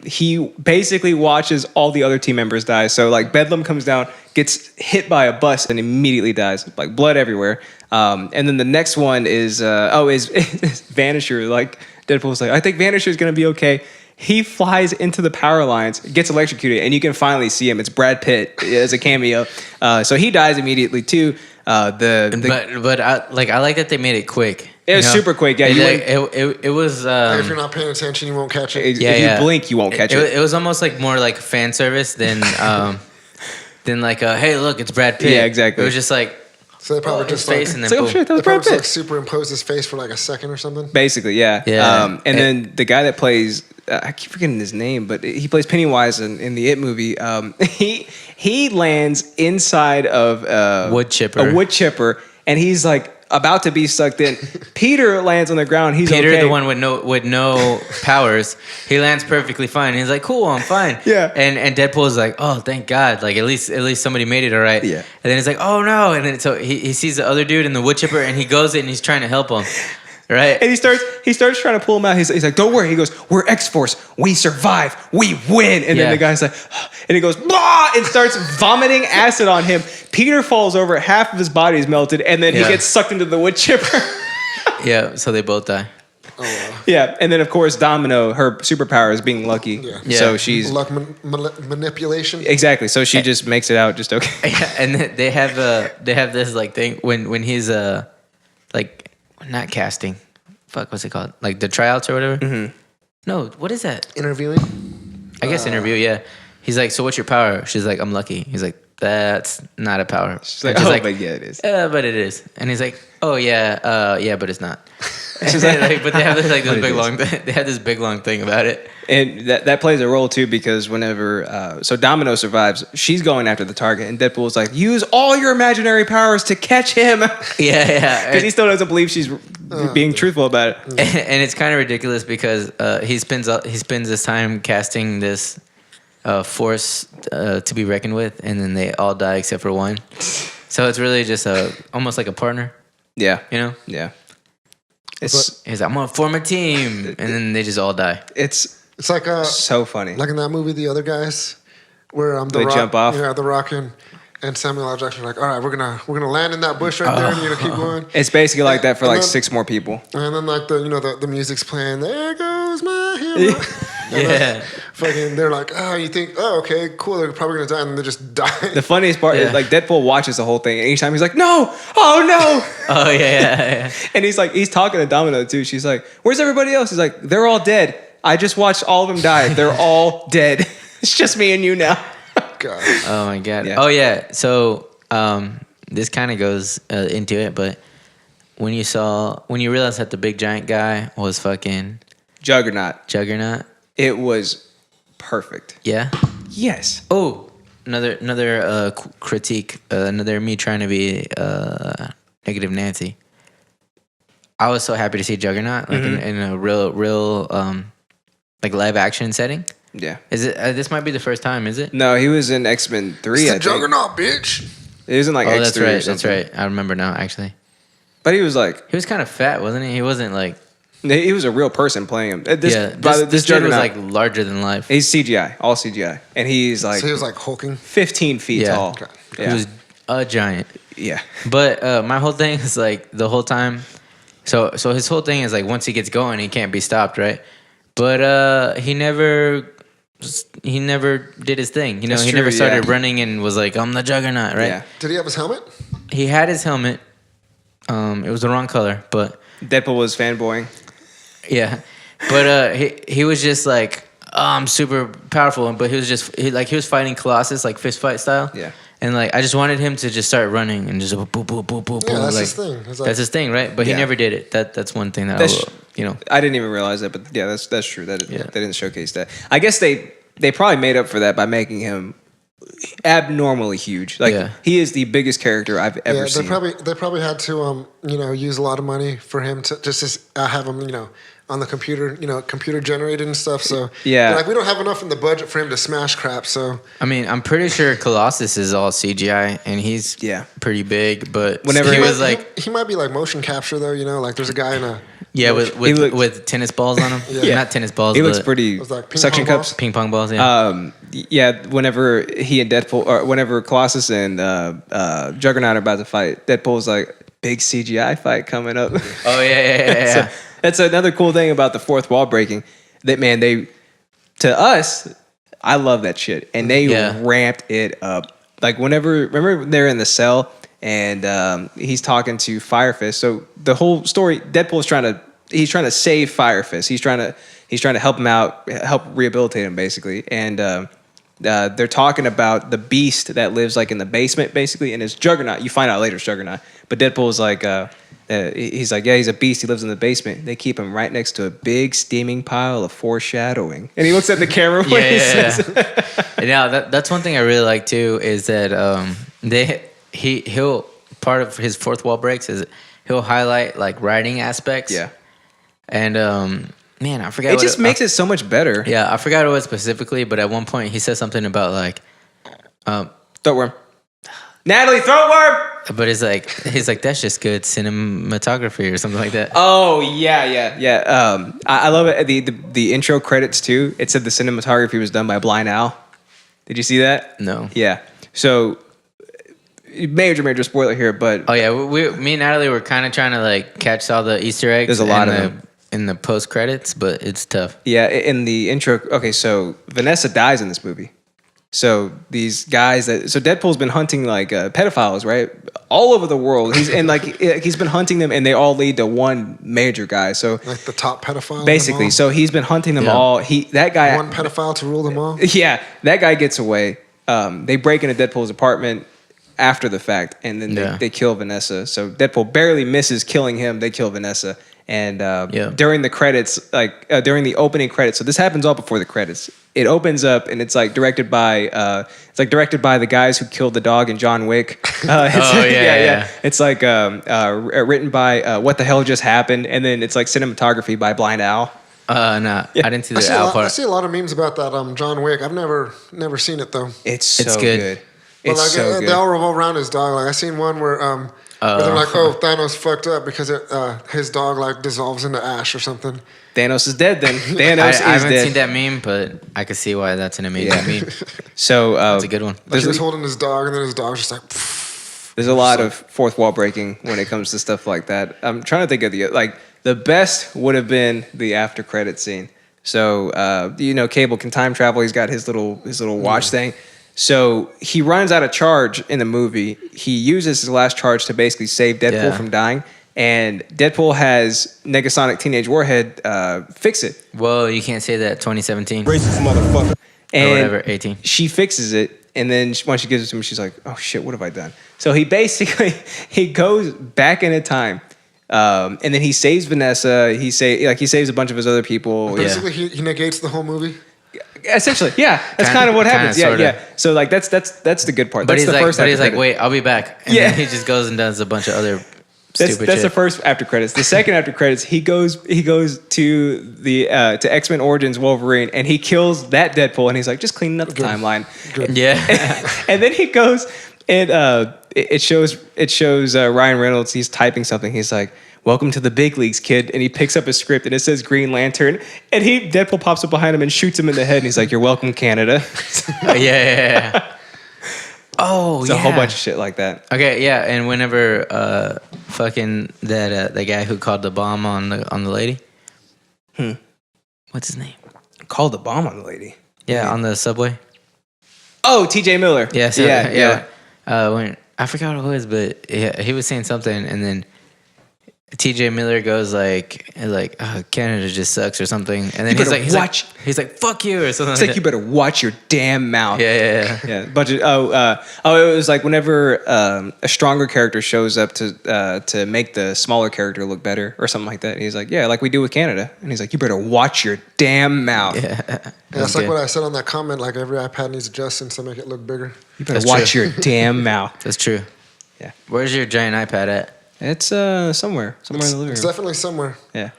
Speaker 1: he basically watches all the other team members die. So like Bedlam comes down, gets hit by a bus, and immediately dies, like blood everywhere. And then the next one is Vanisher. Like Deadpool's like, I think Vanisher's gonna be okay. He flies into the power lines, gets electrocuted, and you can finally see him. It's Brad Pitt as a cameo. So he dies immediately too. But
Speaker 2: I like that they made it quick.
Speaker 1: It was super quick. Yeah,
Speaker 2: it was.
Speaker 3: If you're not paying attention, you won't catch it.
Speaker 1: If you blink, you won't catch it.
Speaker 2: It was almost like more like fan service than like hey look, it's Brad Pitt.
Speaker 1: Yeah, exactly.
Speaker 2: It was just like.
Speaker 3: So they probably just
Speaker 2: face and then
Speaker 1: oh shit, that was Brad Pitt.
Speaker 3: Like superimpose his face for like a second or something.
Speaker 1: Basically, yeah. And then the guy that plays. I keep forgetting his name, but he plays Pennywise in the It movie. He lands inside of a wood chipper, and he's like about to be sucked in. Peter lands on the ground.
Speaker 2: Peter,
Speaker 1: okay.
Speaker 2: the one with no powers, he lands perfectly fine. He's like, cool, I'm fine.
Speaker 1: Yeah.
Speaker 2: And Deadpool's like, oh, thank God, like at least somebody made it all right.
Speaker 1: Yeah.
Speaker 2: And then he's like, oh no, and then so he sees the other dude in the wood chipper, and he goes in and he's trying to help him. Right,
Speaker 1: and he starts trying to pull him out. He's like, "Don't worry." He goes, "We're X-Force. We survive. We win." And then the guy's like, and he goes, "Blah!" and starts vomiting acid on him. Peter falls over. Half of his body is melted, and then he gets sucked into the wood chipper.
Speaker 2: Yeah, so they both die.
Speaker 3: Oh, wow.
Speaker 1: Yeah, and then of course Domino, her superpower is being lucky.
Speaker 3: Yeah.
Speaker 2: Yeah.
Speaker 1: So she's
Speaker 3: Luck manipulation.
Speaker 1: exactly. So she just makes it out just okay.
Speaker 2: Yeah, and they have this like thing when he's like not casting, fuck, what's it called? Like the tryouts or whatever. Mm-hmm. No, what is that?
Speaker 3: Interviewing.
Speaker 2: I guess interview. Yeah, he's like, so what's your power? She's like, I'm lucky. He's like, that's not a power.
Speaker 1: She's like,
Speaker 2: And
Speaker 1: oh, but yeah, it is.
Speaker 2: But it is. And he's like, oh yeah, yeah, but it's not. She's like, but they have this
Speaker 1: But it
Speaker 2: big
Speaker 1: is.
Speaker 2: long. They have this big long thing about it.
Speaker 1: And that plays a role too because whenever so Domino survives, she's going after the target, and Deadpool's like, use all your imaginary powers to catch him.
Speaker 2: Yeah.
Speaker 1: Because he still doesn't believe she's being truthful about it.
Speaker 2: And it's kind of ridiculous because he spends his time casting this force to be reckoned with, and then they all die except for one. So it's really just almost like a partner,
Speaker 1: Yeah,
Speaker 2: you know?
Speaker 1: yeah.
Speaker 2: He's like, I'm gonna form a team, and then they just all die.
Speaker 1: It's
Speaker 3: It's like
Speaker 1: so funny.
Speaker 3: like in that movie, The Other Guys, where the
Speaker 1: They
Speaker 3: Rock,
Speaker 1: jump off?
Speaker 3: Yeah, The Rock and Samuel L. Jackson are like, all right, we're gonna land in that bush right there, and you're gonna keep going.
Speaker 1: It's basically like that for
Speaker 3: And
Speaker 1: like
Speaker 3: then-
Speaker 1: 6 more people.
Speaker 3: And then like the music's playing. There goes my hero. And
Speaker 2: Yeah.
Speaker 3: then fucking, they're like, oh, you think, oh, okay, cool. They're probably gonna die, and then they just die.
Speaker 1: The funniest part
Speaker 2: Yeah.
Speaker 1: is like Deadpool watches the whole thing, and each time he's like, "No, oh no!"
Speaker 2: Oh yeah.
Speaker 1: And he's talking to Domino too. She's like, "Where's everybody else?" He's like, "They're all dead. I just watched all of them die. They're all dead. It's just me and you now."
Speaker 3: God.
Speaker 2: Oh my god.
Speaker 1: Yeah.
Speaker 2: Oh yeah. So this kind of goes into it, but when you realized that the big giant guy was fucking
Speaker 1: Juggernaut.
Speaker 2: Juggernaut,
Speaker 1: It was perfect.
Speaker 2: yeah.
Speaker 1: Yes.
Speaker 2: Oh, another critique. Another me trying to be negative Nancy. I was so happy to see Juggernaut like in a real like live action setting.
Speaker 1: Yeah.
Speaker 2: Is it? This might be the first time. Is it?
Speaker 1: No, he was in X-Men 3.
Speaker 3: It's
Speaker 1: I
Speaker 3: the
Speaker 1: think.
Speaker 3: Juggernaut, bitch.
Speaker 1: He was in like
Speaker 2: Oh,
Speaker 1: X3
Speaker 2: that's
Speaker 1: or
Speaker 2: right.
Speaker 1: something.
Speaker 2: That's right. I remember now. Actually,
Speaker 1: But he was like,
Speaker 2: he was kind of fat, wasn't he? He wasn't like.
Speaker 1: he was a real person playing him.
Speaker 2: This dude was
Speaker 1: Juggernaut,
Speaker 2: like larger than life.
Speaker 1: he's CGI, all CGI, and he's like
Speaker 3: So he was like hulking.
Speaker 1: 15 feet
Speaker 2: Yeah.
Speaker 1: tall.
Speaker 3: Okay.
Speaker 1: Yeah.
Speaker 2: He was a giant.
Speaker 1: Yeah.
Speaker 2: But my whole thing is like the whole time. So his whole thing is like once he gets going, he can't be stopped, right? But he never did his thing. You know,
Speaker 1: That's
Speaker 2: he
Speaker 1: true,
Speaker 2: never started
Speaker 1: yeah.
Speaker 2: running and was like, I'm the Juggernaut, right?
Speaker 1: Yeah.
Speaker 3: Did he have his helmet?
Speaker 2: He had his helmet. It was the wrong color, but
Speaker 1: Deadpool was fanboying.
Speaker 2: yeah. But he was just like, oh, I'm super powerful, but he was fighting Colossus like fist fight style.
Speaker 1: Yeah.
Speaker 2: And like I just wanted him to just start running and just boop boop boop boop
Speaker 3: Yeah,
Speaker 2: boop.
Speaker 3: that's
Speaker 2: like,
Speaker 3: his thing. It's like-
Speaker 2: that's his thing, right? But
Speaker 1: Yeah.
Speaker 2: he never did it. That's one thing that
Speaker 1: That's-
Speaker 2: I
Speaker 1: I didn't even realize that, but yeah, that's true. That
Speaker 2: Yeah.
Speaker 1: they didn't showcase that. I guess they probably made up for that by making him abnormally huge. Like
Speaker 2: Yeah.
Speaker 1: he is the biggest character I've ever
Speaker 3: Yeah,
Speaker 1: seen.
Speaker 3: they probably had to use a lot of money for him to just have him on the computer computer generated and stuff. So
Speaker 1: Yeah.
Speaker 3: like we don't have enough in the budget for him to smash crap. So
Speaker 2: I mean, I'm pretty sure Colossus is all CGI and he's
Speaker 1: Yeah.
Speaker 2: pretty big, but
Speaker 1: Whenever
Speaker 2: he
Speaker 1: he
Speaker 2: was
Speaker 3: might-
Speaker 2: like
Speaker 3: he might be like motion capture though. Like there's a guy in a
Speaker 2: with
Speaker 1: He looks-
Speaker 2: with tennis balls on him.
Speaker 3: Yeah.
Speaker 2: Not tennis balls.
Speaker 1: he looks
Speaker 2: but
Speaker 1: pretty
Speaker 3: It was like ping
Speaker 1: suction
Speaker 3: pong
Speaker 1: cups.
Speaker 2: ping pong balls. Yeah.
Speaker 1: Yeah, whenever he and Deadpool, or whenever Colossus and Juggernaut are about to fight, Deadpool's like, big CGI fight coming up.
Speaker 2: Oh yeah.
Speaker 1: So that's another cool thing about the fourth wall breaking. That man, to us, I love that shit, and they
Speaker 2: Yeah.
Speaker 1: ramped it up. Like remember they're in the cell and he's talking to Fire Fist. So the whole story, Deadpool's trying to save Fire Fist. He's trying to help him out, help rehabilitate him basically, and they're talking about the beast that lives like in the basement basically, and it's Juggernaut. You find out later it's Juggernaut, but Deadpool's like. He's like, yeah, he's a beast. He lives in the basement. They keep him right next to a big steaming pile of foreshadowing. And he looks at the camera when he says it.
Speaker 2: And now that's one thing I really like too is that he'll part of his fourth wall breaks is he'll highlight like writing aspects.
Speaker 1: Yeah.
Speaker 2: And man, I forgot.
Speaker 1: It just makes it so much better.
Speaker 2: Yeah, I forgot what specifically, but at one point he said something about like,
Speaker 1: Throatworm. Natalie, throatworm!
Speaker 2: but he's like that's just good cinematography or something like that.
Speaker 1: Oh, yeah. I love it. The intro credits, too. It said the cinematography was done by Blind Al. Did you see that?
Speaker 2: No.
Speaker 1: Yeah. So, major spoiler here, but
Speaker 2: Oh yeah, me and Natalie were kind of trying to like catch all the Easter eggs.
Speaker 1: There's a lot
Speaker 2: and
Speaker 1: of them.
Speaker 2: in the post credits, but it's tough.
Speaker 1: Yeah, in the intro. Okay, so Vanessa dies in this movie. So these guys so Deadpool's been hunting like pedophiles, right, all over the world. He's been hunting them, and they all lead to one major guy. So
Speaker 3: Like the top pedophile.
Speaker 1: basically, so he's been hunting them all. That guy,
Speaker 3: one pedophile to rule them all.
Speaker 1: yeah, that guy gets away. They break into Deadpool's apartment after the fact, and then they kill Vanessa. So Deadpool barely misses killing him. They kill Vanessa, and during the credits, during the opening credits. So this happens all before the credits. It opens up, and it's like directed by the guys who killed the dog in John Wick. It's like written by What the Hell Just Happened, and then it's like cinematography by Blind Owl.
Speaker 2: No, I didn't see the Owl
Speaker 3: I
Speaker 2: part.
Speaker 3: see a lot of memes about that John Wick. I've never seen it though.
Speaker 1: It's so
Speaker 2: good.
Speaker 1: good.
Speaker 3: But
Speaker 1: It's
Speaker 3: like
Speaker 1: so good.
Speaker 3: they all revolve around his dog. Like I seen one where they're like, oh, Thanos fucked up because his dog like dissolves into ash or something.
Speaker 1: Thanos is dead then. Thanos is
Speaker 2: I haven't
Speaker 1: dead.
Speaker 2: seen that meme, but I can see why that's an amazing meme.
Speaker 1: So
Speaker 2: That's a good one.
Speaker 3: Like he was holding his dog, and then his dog's just like.
Speaker 1: There's a lot of fourth wall breaking when it comes to stuff like that. I'm trying to think of the best would have been the after credit scene. So Cable can time travel. He's got his little watch thing. So he runs out of charge in the movie. He uses his last charge to basically save Deadpool from dying. And Deadpool has Negasonic Teenage Warhead fix it.
Speaker 2: Well, you can't say that 2017
Speaker 4: Racist motherfucker.
Speaker 1: And
Speaker 2: or whatever, 18.
Speaker 1: she fixes it, and then when she gives it to him, she's like, "Oh shit, what have I done?" So he goes back into time, and then he saves Vanessa. He saves a bunch of his other people.
Speaker 3: Basically, he negates the whole movie.
Speaker 1: Essentially, yeah, that's kind of what happens. Yeah. So like that's the good part.
Speaker 2: But
Speaker 1: That's
Speaker 2: he's like, wait, I'll be back. And
Speaker 1: Yeah.
Speaker 2: then he just goes and does a bunch of other
Speaker 1: That's
Speaker 2: stupid
Speaker 1: the
Speaker 2: shit.
Speaker 1: first after credits. The second after credits, he goes to the to X-Men Origins Wolverine, and he kills that Deadpool, and he's like, just cleaning up the timeline.
Speaker 2: Yeah.
Speaker 1: And then he goes and it shows Ryan Reynolds. He's typing something. He's like, "Welcome to the big leagues, kid." And he picks up his script, and it says Green Lantern. And Deadpool pops up behind him and shoots him in the head. And he's like, "You're welcome, Canada."
Speaker 2: Yeah. Oh,
Speaker 1: It's a whole bunch of shit like that.
Speaker 2: Okay, yeah, and whenever fucking that the guy who called the bomb on the lady. What's his name?
Speaker 1: Called the bomb on the lady.
Speaker 2: Yeah, on the subway.
Speaker 1: Oh, T.J. Miller.
Speaker 2: Yeah, so,
Speaker 1: yeah.
Speaker 2: When I forgot what it was, but he was saying something, and then T.J. Miller goes like, oh, Canada just sucks or something, and then he's like, fuck you or something.
Speaker 1: It's like you better watch your damn mouth.
Speaker 2: Yeah.
Speaker 1: Bunch of it was like whenever a stronger character shows up to make the smaller character look better or something like that. And he's like, yeah, like we do with Canada. And he's like, you better watch your damn mouth.
Speaker 2: Yeah.
Speaker 3: That's like what I said on that comment. Like every iPad needs adjusting to make it look bigger.
Speaker 1: You better
Speaker 2: That's
Speaker 1: watch
Speaker 2: true.
Speaker 1: your damn mouth.
Speaker 2: That's true.
Speaker 1: Yeah.
Speaker 2: Where's your giant iPad at?
Speaker 1: It's somewhere in the living
Speaker 3: It's
Speaker 1: room.
Speaker 3: definitely somewhere.
Speaker 1: Yeah.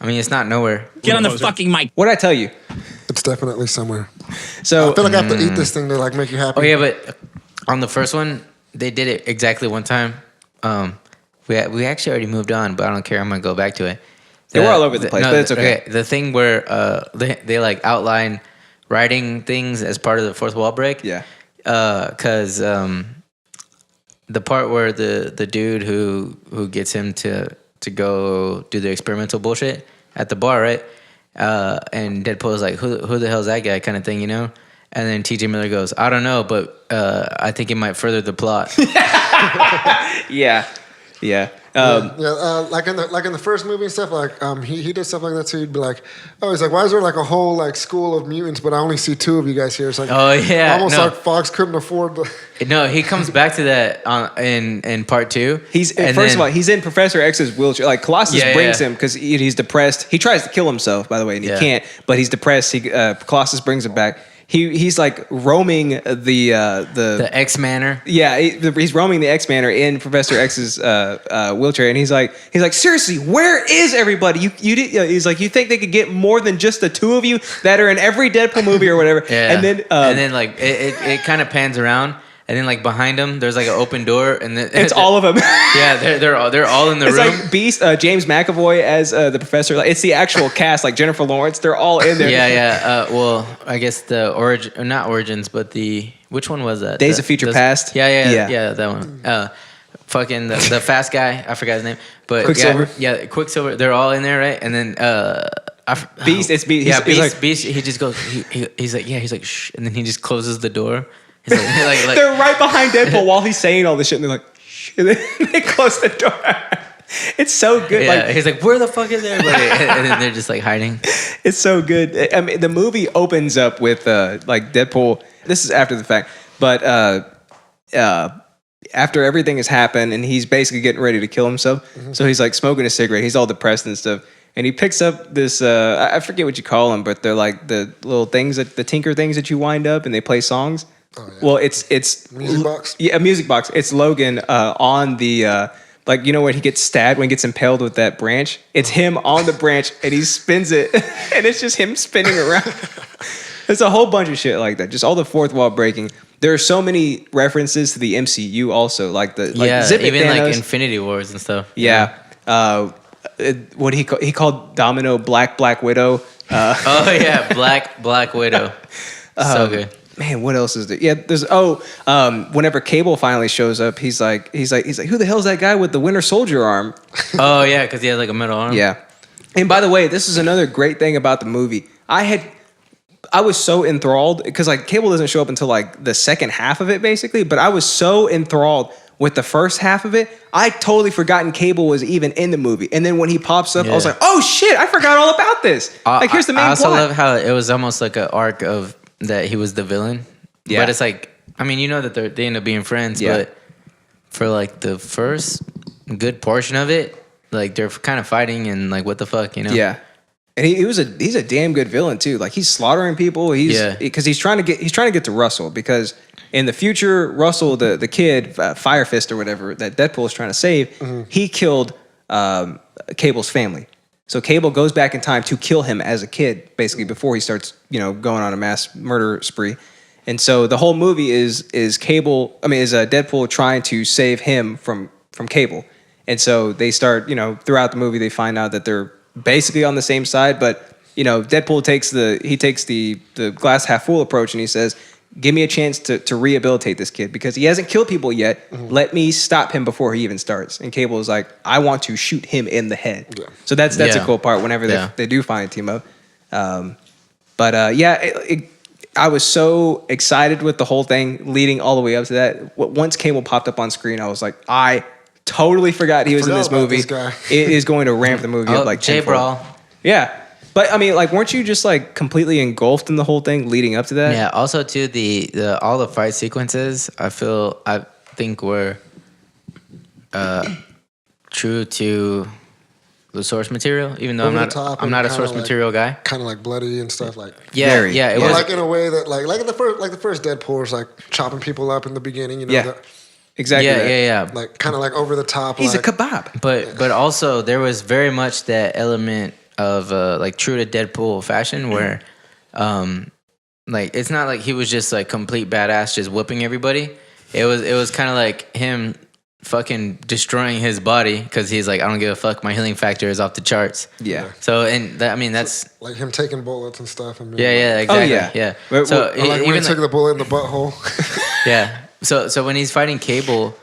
Speaker 2: I mean, it's not nowhere.
Speaker 6: Get on the fucking mic.
Speaker 1: What'd I tell you?
Speaker 3: It's definitely somewhere.
Speaker 1: So
Speaker 3: I feel like I have to eat this thing to like make you happy.
Speaker 2: Oh yeah, but on the first one, they did it exactly one time. We actually already moved on, but I don't care. I'm gonna go back to it.
Speaker 1: They were all over the place, but it's okay.
Speaker 2: The thing where they like outline writing things as part of the fourth wall break.
Speaker 1: Yeah.
Speaker 2: Because the part where the dude who gets him to go do the experimental bullshit at the bar, right? And Deadpool's like, who the hell's that guy, kind of thing, you know? And then T.J. Miller goes, I don't know, but I think it might further the plot.
Speaker 1: Yeah.
Speaker 3: Like in the first movie and stuff, like he did stuff like that too. He'd be like, oh, he's like, why is there like a whole like school of mutants, but I only see two of you guys here? It's like,
Speaker 2: Oh, yeah,
Speaker 3: almost
Speaker 2: no.
Speaker 3: like Fox couldn't afford the.
Speaker 2: No, he comes back to that in part two.
Speaker 1: He's he's in Professor X's wheelchair. Like Colossus brings him because he's depressed. He tries to kill himself, by the way, and he can't. But he's depressed. Colossus brings him back. He's like roaming the
Speaker 2: X Manor.
Speaker 1: Yeah, he's roaming the X Manor in Professor X's wheelchair, and he's like, seriously, where is everybody? He's like, you think they could get more than just the two of you that are in every Deadpool movie or whatever?
Speaker 2: Yeah,
Speaker 1: and then
Speaker 2: like it kind of pans around, and then like behind him, there's like an open door, and then
Speaker 1: it's all of them.
Speaker 2: Yeah, they're all in the
Speaker 1: It's
Speaker 2: room.
Speaker 1: like Beast, James McAvoy as the professor. Like, it's the actual cast, like Jennifer Lawrence. They're all in there.
Speaker 2: Yeah. Well, I guess the not Origins, but which one was that?
Speaker 1: Days of Future Past?
Speaker 2: Yeah, that one. fucking the fast guy. I forgot his name, but
Speaker 1: Quicksilver?
Speaker 2: Yeah, Quicksilver. They're all in there, right? And then
Speaker 1: Beast. It's Beast.
Speaker 2: Yeah,
Speaker 1: He's
Speaker 2: Beast.
Speaker 1: like,
Speaker 2: Beast. He just goes. He's like shh, and then he just closes the door. He's like
Speaker 1: they're right behind Deadpool while he's saying all this shit, and they're like, shh, and then they close the door. It's so good.
Speaker 2: yeah.
Speaker 1: Like,
Speaker 2: He's like, where the fuck is everybody? And then they're just like hiding.
Speaker 1: it's so good. I mean, the movie opens up with like Deadpool. This is after the fact, but after everything has happened, and he's basically getting ready to kill himself. So he's like smoking a cigarette. He's all depressed and stuff. And he picks up this, I forget what you call them, but they're like the little things, the tinker things that you wind up and they play songs. Oh, yeah. Well, it's
Speaker 3: music box.
Speaker 1: Yeah, a music box. It's Logan on the like, you know, when he gets stabbed, when he gets impaled with that branch. It's him on the branch, and he spins it, and it's just him spinning around. There's a whole bunch of shit like that. Just all the fourth wall breaking. There are so many references to the MCU also, like Zip It
Speaker 2: even
Speaker 1: Thanos.
Speaker 2: like Infinity Wars and stuff.
Speaker 1: Yeah. What he called Domino Black Widow.
Speaker 2: Oh yeah, Black Widow. So good.
Speaker 1: Man, what else is there? Yeah, there's whenever Cable finally shows up, he's like, who the hell's that guy with the Winter Soldier arm?
Speaker 2: Oh yeah, because he has like a metal arm.
Speaker 1: Yeah. And by the way, this is another great thing about the movie. I was so enthralled because like Cable doesn't show up until like the second half of it basically, but I was so enthralled with the first half of it. I totally forgotten Cable was even in the movie. And then when he pops up, I was like, oh shit, I forgot all about this. Like here's the main plot.
Speaker 2: I also love how it was almost like an arc of that he was the villain.
Speaker 1: Yeah.
Speaker 2: But it's like, I mean, you know that they end up being friends, but for like the first good portion of it, like they're kind of fighting and like what the fuck, you know?
Speaker 1: Yeah. And he's a damn good villain too. Like he's slaughtering people. Because he's trying to get to Russell, because in the future, Russell, the kid, Fire Fist or whatever that Deadpool is trying to save, he killed Cable's family. So Cable goes back in time to kill him as a kid, basically before he starts, going on a mass murder spree. And so the whole movie is Deadpool trying to save him from Cable. And so they start, throughout the movie they find out that they're basically on the same side, but Deadpool takes the glass half full approach, and he says, give me a chance to rehabilitate this kid because he hasn't killed people yet. Let me stop him before he even starts. And Cable is like, I want to shoot him in the head. Yeah. So that's a cool part whenever they do finally team up. I was so excited with the whole thing leading all the way up to that. Once Cable popped up on screen, I was like, I totally forgot he was in this movie. It is going to ramp the movie up like
Speaker 2: J-Brawl.
Speaker 1: Yeah. But I mean, like, weren't you just like completely engulfed in the whole thing leading up to that?
Speaker 2: Yeah. Also, too, the all the fight sequences, I think were true to the source material. Even though I'm not a source material guy.
Speaker 3: Kind of like bloody and stuff like.
Speaker 2: Yeah, yeah. It was
Speaker 3: like in a way that like in the first Deadpool was like chopping people up in the beginning.
Speaker 1: Exactly.
Speaker 2: Yeah.
Speaker 3: Like kind of like over the top.
Speaker 1: He's
Speaker 3: like,
Speaker 1: a kebab.
Speaker 2: But also there was very much that element of like true to Deadpool fashion where like it's not like he was just like complete badass just whipping everybody. It was kind of like him fucking destroying his body because he's like, I don't give a fuck, my healing factor is off the charts.
Speaker 1: Yeah.
Speaker 2: So that's
Speaker 3: like him taking bullets and stuff. And
Speaker 2: exactly.
Speaker 1: Oh, yeah.
Speaker 2: So
Speaker 3: like when he took the bullet in the butthole.
Speaker 2: Yeah. So when he's fighting Cable,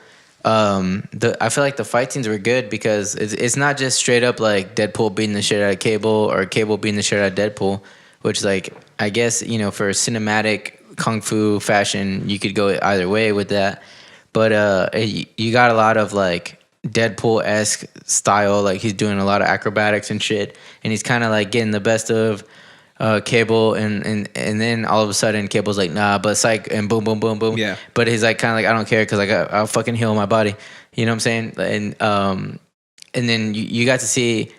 Speaker 2: I feel like the fight scenes were good because it's not just straight up like Deadpool beating the shit out of Cable or Cable beating the shit out of Deadpool, which like I guess for cinematic kung fu fashion you could go either way with that, but you got a lot of like Deadpool-esque style, like he's doing a lot of acrobatics and shit, and he's kind of like getting the best of Cable, and then all of a sudden Cable's like, nah, but psych, and boom, boom, boom, boom.
Speaker 1: Yeah.
Speaker 2: But he's like, kind of like, I don't care because I'll fucking heal my body. You know what I'm saying? And then you got to see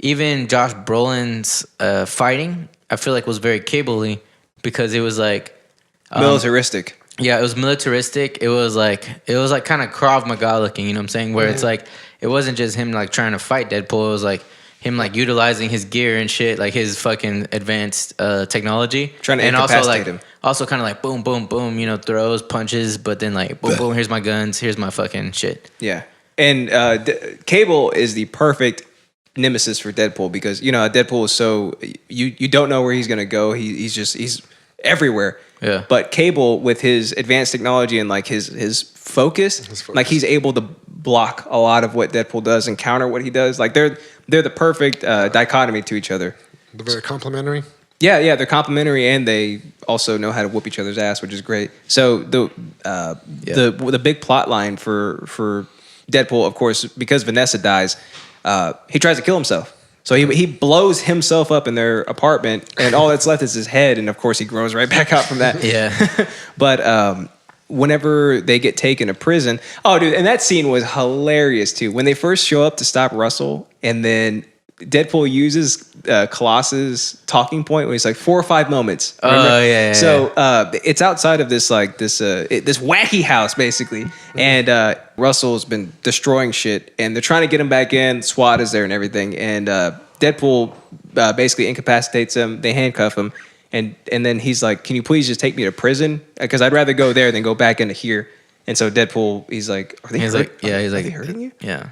Speaker 2: even Josh Brolin's fighting. I feel like was very Cable-y because it was like
Speaker 1: militaristic.
Speaker 2: Yeah, it was militaristic. It was like kind of Krav Maga looking. You know what I'm saying? Where it's like it wasn't just him like trying to fight Deadpool. It was like him like utilizing his gear and shit, like his fucking advanced technology,
Speaker 1: trying to incapacitate him.
Speaker 2: Also kind of like boom, boom, boom, throws, punches, but then like boom, boom. Here's my guns. Here's my fucking shit.
Speaker 1: Yeah, and Cable is the perfect nemesis for Deadpool because Deadpool is so you don't know where he's gonna go. He's everywhere.
Speaker 2: Yeah.
Speaker 1: But Cable with his advanced technology and like his focus, like he's able to block a lot of what Deadpool does and counter what he does. Like they're the perfect dichotomy to each other.
Speaker 3: They're very complimentary.
Speaker 1: Yeah, they're complimentary, and they also know how to whoop each other's ass, which is great. So the big plot line for Deadpool, of course, because Vanessa dies, he tries to kill himself. So he blows himself up in their apartment, and all that's left is his head, and of course he grows right back out from that.
Speaker 2: Yeah.
Speaker 1: But whenever they get taken to prison, oh dude, and that scene was hilarious too. When they first show up to stop Russell, and then Deadpool uses Colossus' talking point when he's like 4 or 5 moments. Remember?
Speaker 2: Oh yeah.
Speaker 1: So it's outside of this this wacky house basically, and Russell's been destroying shit, and they're trying to get him back in. SWAT is there and everything, and Deadpool basically incapacitates him. They handcuff him, and then he's like, "Can you please just take me to prison? Because I'd rather go there than go back into here." And so Deadpool, he's like, "Are they hurting you?"
Speaker 2: Yeah.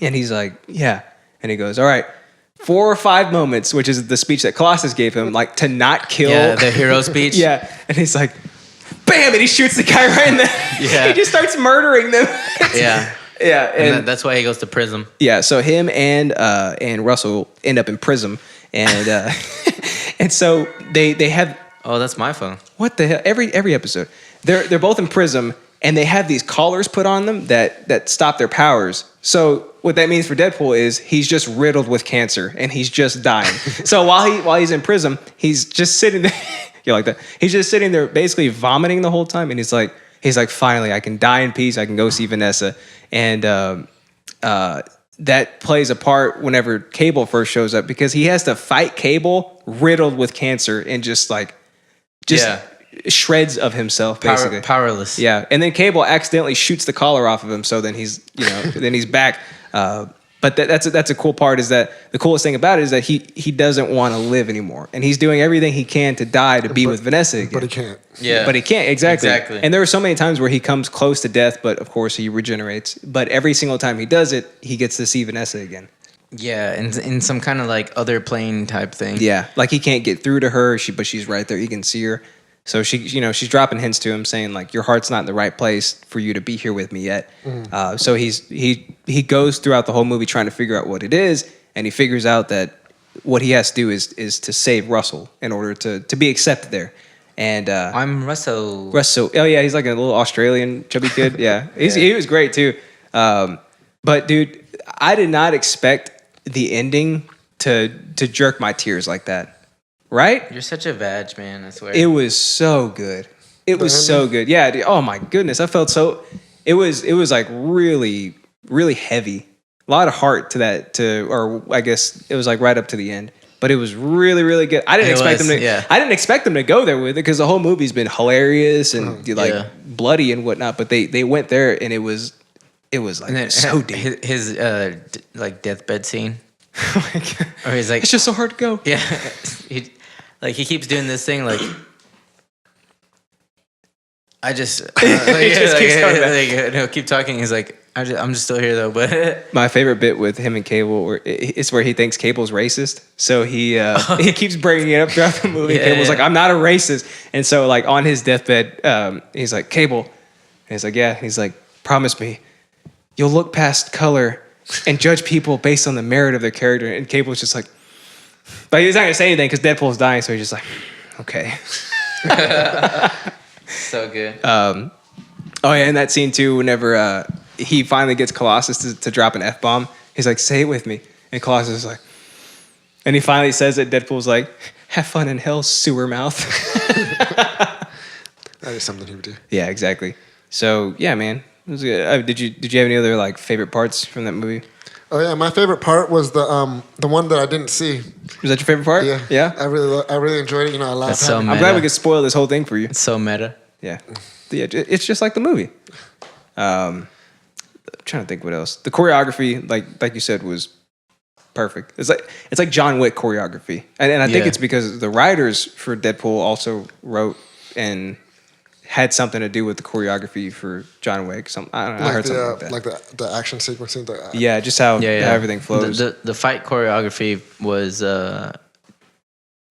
Speaker 1: And he's like, "Yeah." And he goes, "All right, 4 or 5 moments," which is the speech that Colossus gave him, like to not kill.
Speaker 2: Yeah, the hero speech.
Speaker 1: Yeah. And he's like, bam, and he shoots the guy right in the
Speaker 2: Yeah.
Speaker 1: He just starts murdering them.
Speaker 2: Yeah.
Speaker 1: Yeah.
Speaker 2: And that's why he goes to prison.
Speaker 1: Yeah, so him and Russell end up in prison. And and so they have,
Speaker 2: Oh, that's my phone.
Speaker 1: what the hell? Every episode. They're both in prison, and they have these collars put on them that stop their powers. So what that means for Deadpool is he's just riddled with cancer and he's just dying. So while he's in prison, he's just sitting there. You like that? He's just sitting there basically vomiting the whole time, and he's like, finally, I can die in peace. I can go see Vanessa. And that plays a part whenever Cable first shows up, because he has to fight Cable riddled with cancer and just shreds of himself, basically.
Speaker 2: Powerless.
Speaker 1: Yeah, and then Cable accidentally shoots the collar off of him, so then he's then he's back. But that's a cool part, is that the coolest thing about it is that he doesn't want to live anymore, and he's doing everything he can to die to be with Vanessa again.
Speaker 3: But he can't.
Speaker 2: Yeah.
Speaker 1: But he can't, exactly.
Speaker 2: Exactly.
Speaker 1: And there are so many times where he comes close to death, but of course he regenerates. But every single time he does it, he gets to see Vanessa again.
Speaker 2: Yeah, and in some kind of like other plane type thing.
Speaker 1: Yeah, like he can't get through to her, but she's right there. He can see her. So she's dropping hints to him, saying like, your heart's not in the right place for you to be here with me yet. So he goes throughout the whole movie trying to figure out what it is, and he figures out that what he has to do is to save Russell in order to be accepted there. And
Speaker 2: I'm Russell.
Speaker 1: Russell, oh yeah, he's like a little Australian chubby kid. Yeah, he was great too. But dude, I did not expect the ending to jerk my tears like that. Right?
Speaker 2: You're such a vag, man, I swear.
Speaker 1: It was so good. It was so good. Yeah, dude. Oh my goodness. I felt so it was like really, really heavy. A lot of heart to that, or I guess it was like right up to the end. But it was really, really good. I didn't expect them to go there with it, because the whole movie's been hilarious and bloody and whatnot. But they went there, and it was like
Speaker 2: then,
Speaker 1: so deep.
Speaker 2: His like deathbed scene.
Speaker 1: Oh my God.
Speaker 2: Or he's like,
Speaker 1: it's just so hard to go.
Speaker 2: Yeah. He keeps doing this thing like, I just
Speaker 1: keeps coming back.
Speaker 2: no, keep talking. He's like, I'm just still here though. But
Speaker 1: my favorite bit with him and Cable, it's where he thinks Cable's racist. So he keeps bringing it up throughout the movie.
Speaker 2: Yeah,
Speaker 1: Cable's
Speaker 2: yeah.
Speaker 1: like, I'm not a racist. And so like on his deathbed, he's like, Cable. And he's like, yeah. He's like, promise me you'll look past color and judge people based on the merit of their character. And Cable's just like, but he's not gonna say anything because Deadpool's dying. So he's just like, okay.
Speaker 2: so good.
Speaker 1: Oh yeah, in that scene too, whenever he finally gets Colossus to drop an F-bomb, he's like, say it with me. And Colossus is like, and he finally says it. Deadpool's like, have fun in hell, sewer mouth.
Speaker 3: That is something he would do.
Speaker 1: Yeah, exactly. So yeah, man, it was good. Did you have any other like favorite parts from that movie?
Speaker 3: Oh yeah, my favorite part was the one that I didn't see.
Speaker 1: Was that your favorite part?
Speaker 3: Yeah,
Speaker 1: Yeah.
Speaker 3: I really enjoyed it. You know, I laughed.
Speaker 2: That's so
Speaker 1: I'm
Speaker 2: meta.
Speaker 1: glad we could spoil this whole thing for you.
Speaker 2: It's so meta.
Speaker 1: Yeah. Yeah, it's just like the movie. I'm trying to think what else. The choreography, like you said, was perfect. It's like John Wick choreography, and I think it's because the writers for Deadpool also wrote and had something to do with the choreography for John Wick. I don't know. I heard something like that.
Speaker 3: Like the action sequence.
Speaker 1: Yeah, just how everything flows.
Speaker 2: The fight choreography was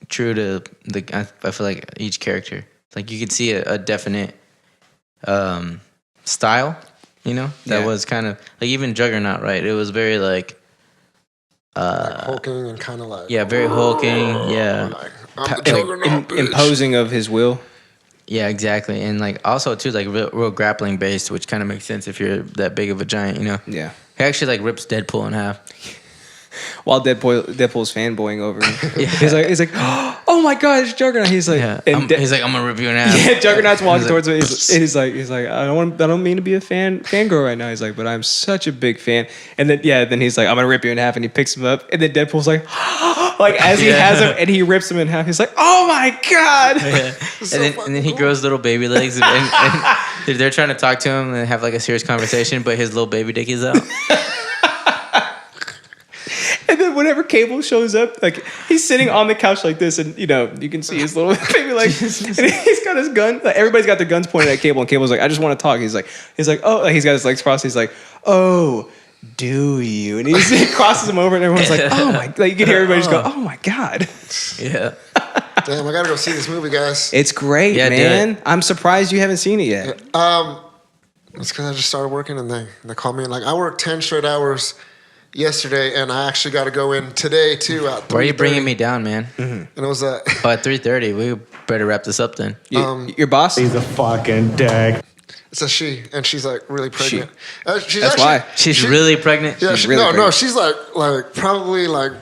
Speaker 2: true to I feel like each character. Like you could see a definite style You know, that was kind of like even Juggernaut, right? It was very like
Speaker 3: hulking and kind of like
Speaker 2: very hulking,
Speaker 3: like, I'm the Juggernaut, bitch.
Speaker 1: Imposing of his will.
Speaker 2: Yeah, exactly. And like also too like real grappling based, which kind of makes sense if you're that big of a giant, you know.
Speaker 1: Yeah.
Speaker 2: He actually like rips Deadpool in half.
Speaker 1: While Deadpool's fanboying over him. He's like, oh my god, it's Juggernaut. He's like,
Speaker 2: he's like, I'm gonna rip you in half.
Speaker 1: Yeah, Juggernaut's walking towards him. He's like, I don't mean to be a fangirl right now. He's like, but I'm such a big fan. And then he's like, I'm gonna rip you in half, and he picks him up. And then Deadpool's like, like as he has him, and he rips him in half. He's like, oh my god.
Speaker 2: Yeah. And then he grows little baby legs, and they're trying to talk to him and have like a serious conversation, but his little baby dick is out.
Speaker 1: And then whenever Cable shows up, like he's sitting on the couch like this, and you know you can see his little baby legs, and he's got his gun. Like everybody's got their guns pointed at Cable, and Cable's like, "I just want to talk." He's like, "Oh," like, he's got his legs crossed. He's like, "Oh, do you?" And he crosses him over, and everyone's like, "Oh my!" Like you can hear everybody just go, "Oh my god!"
Speaker 2: Yeah.
Speaker 3: Damn, I gotta go see this movie, guys.
Speaker 1: It's great, man. I'm surprised you haven't seen it yet.
Speaker 3: It's because I just started working, and they called me, and like I worked 10 straight hours yesterday, and I actually got to go in today too. At 3:30.
Speaker 2: Why are you bringing me down, man?
Speaker 3: And it was
Speaker 2: at 3:30. We better wrap this up then.
Speaker 1: Your boss?
Speaker 4: He's a fucking dick.
Speaker 3: It's a she, and she's like really pregnant.
Speaker 1: That's why
Speaker 2: she's really pregnant.
Speaker 3: Yeah,
Speaker 1: she's really pregnant.
Speaker 3: she's like probably like.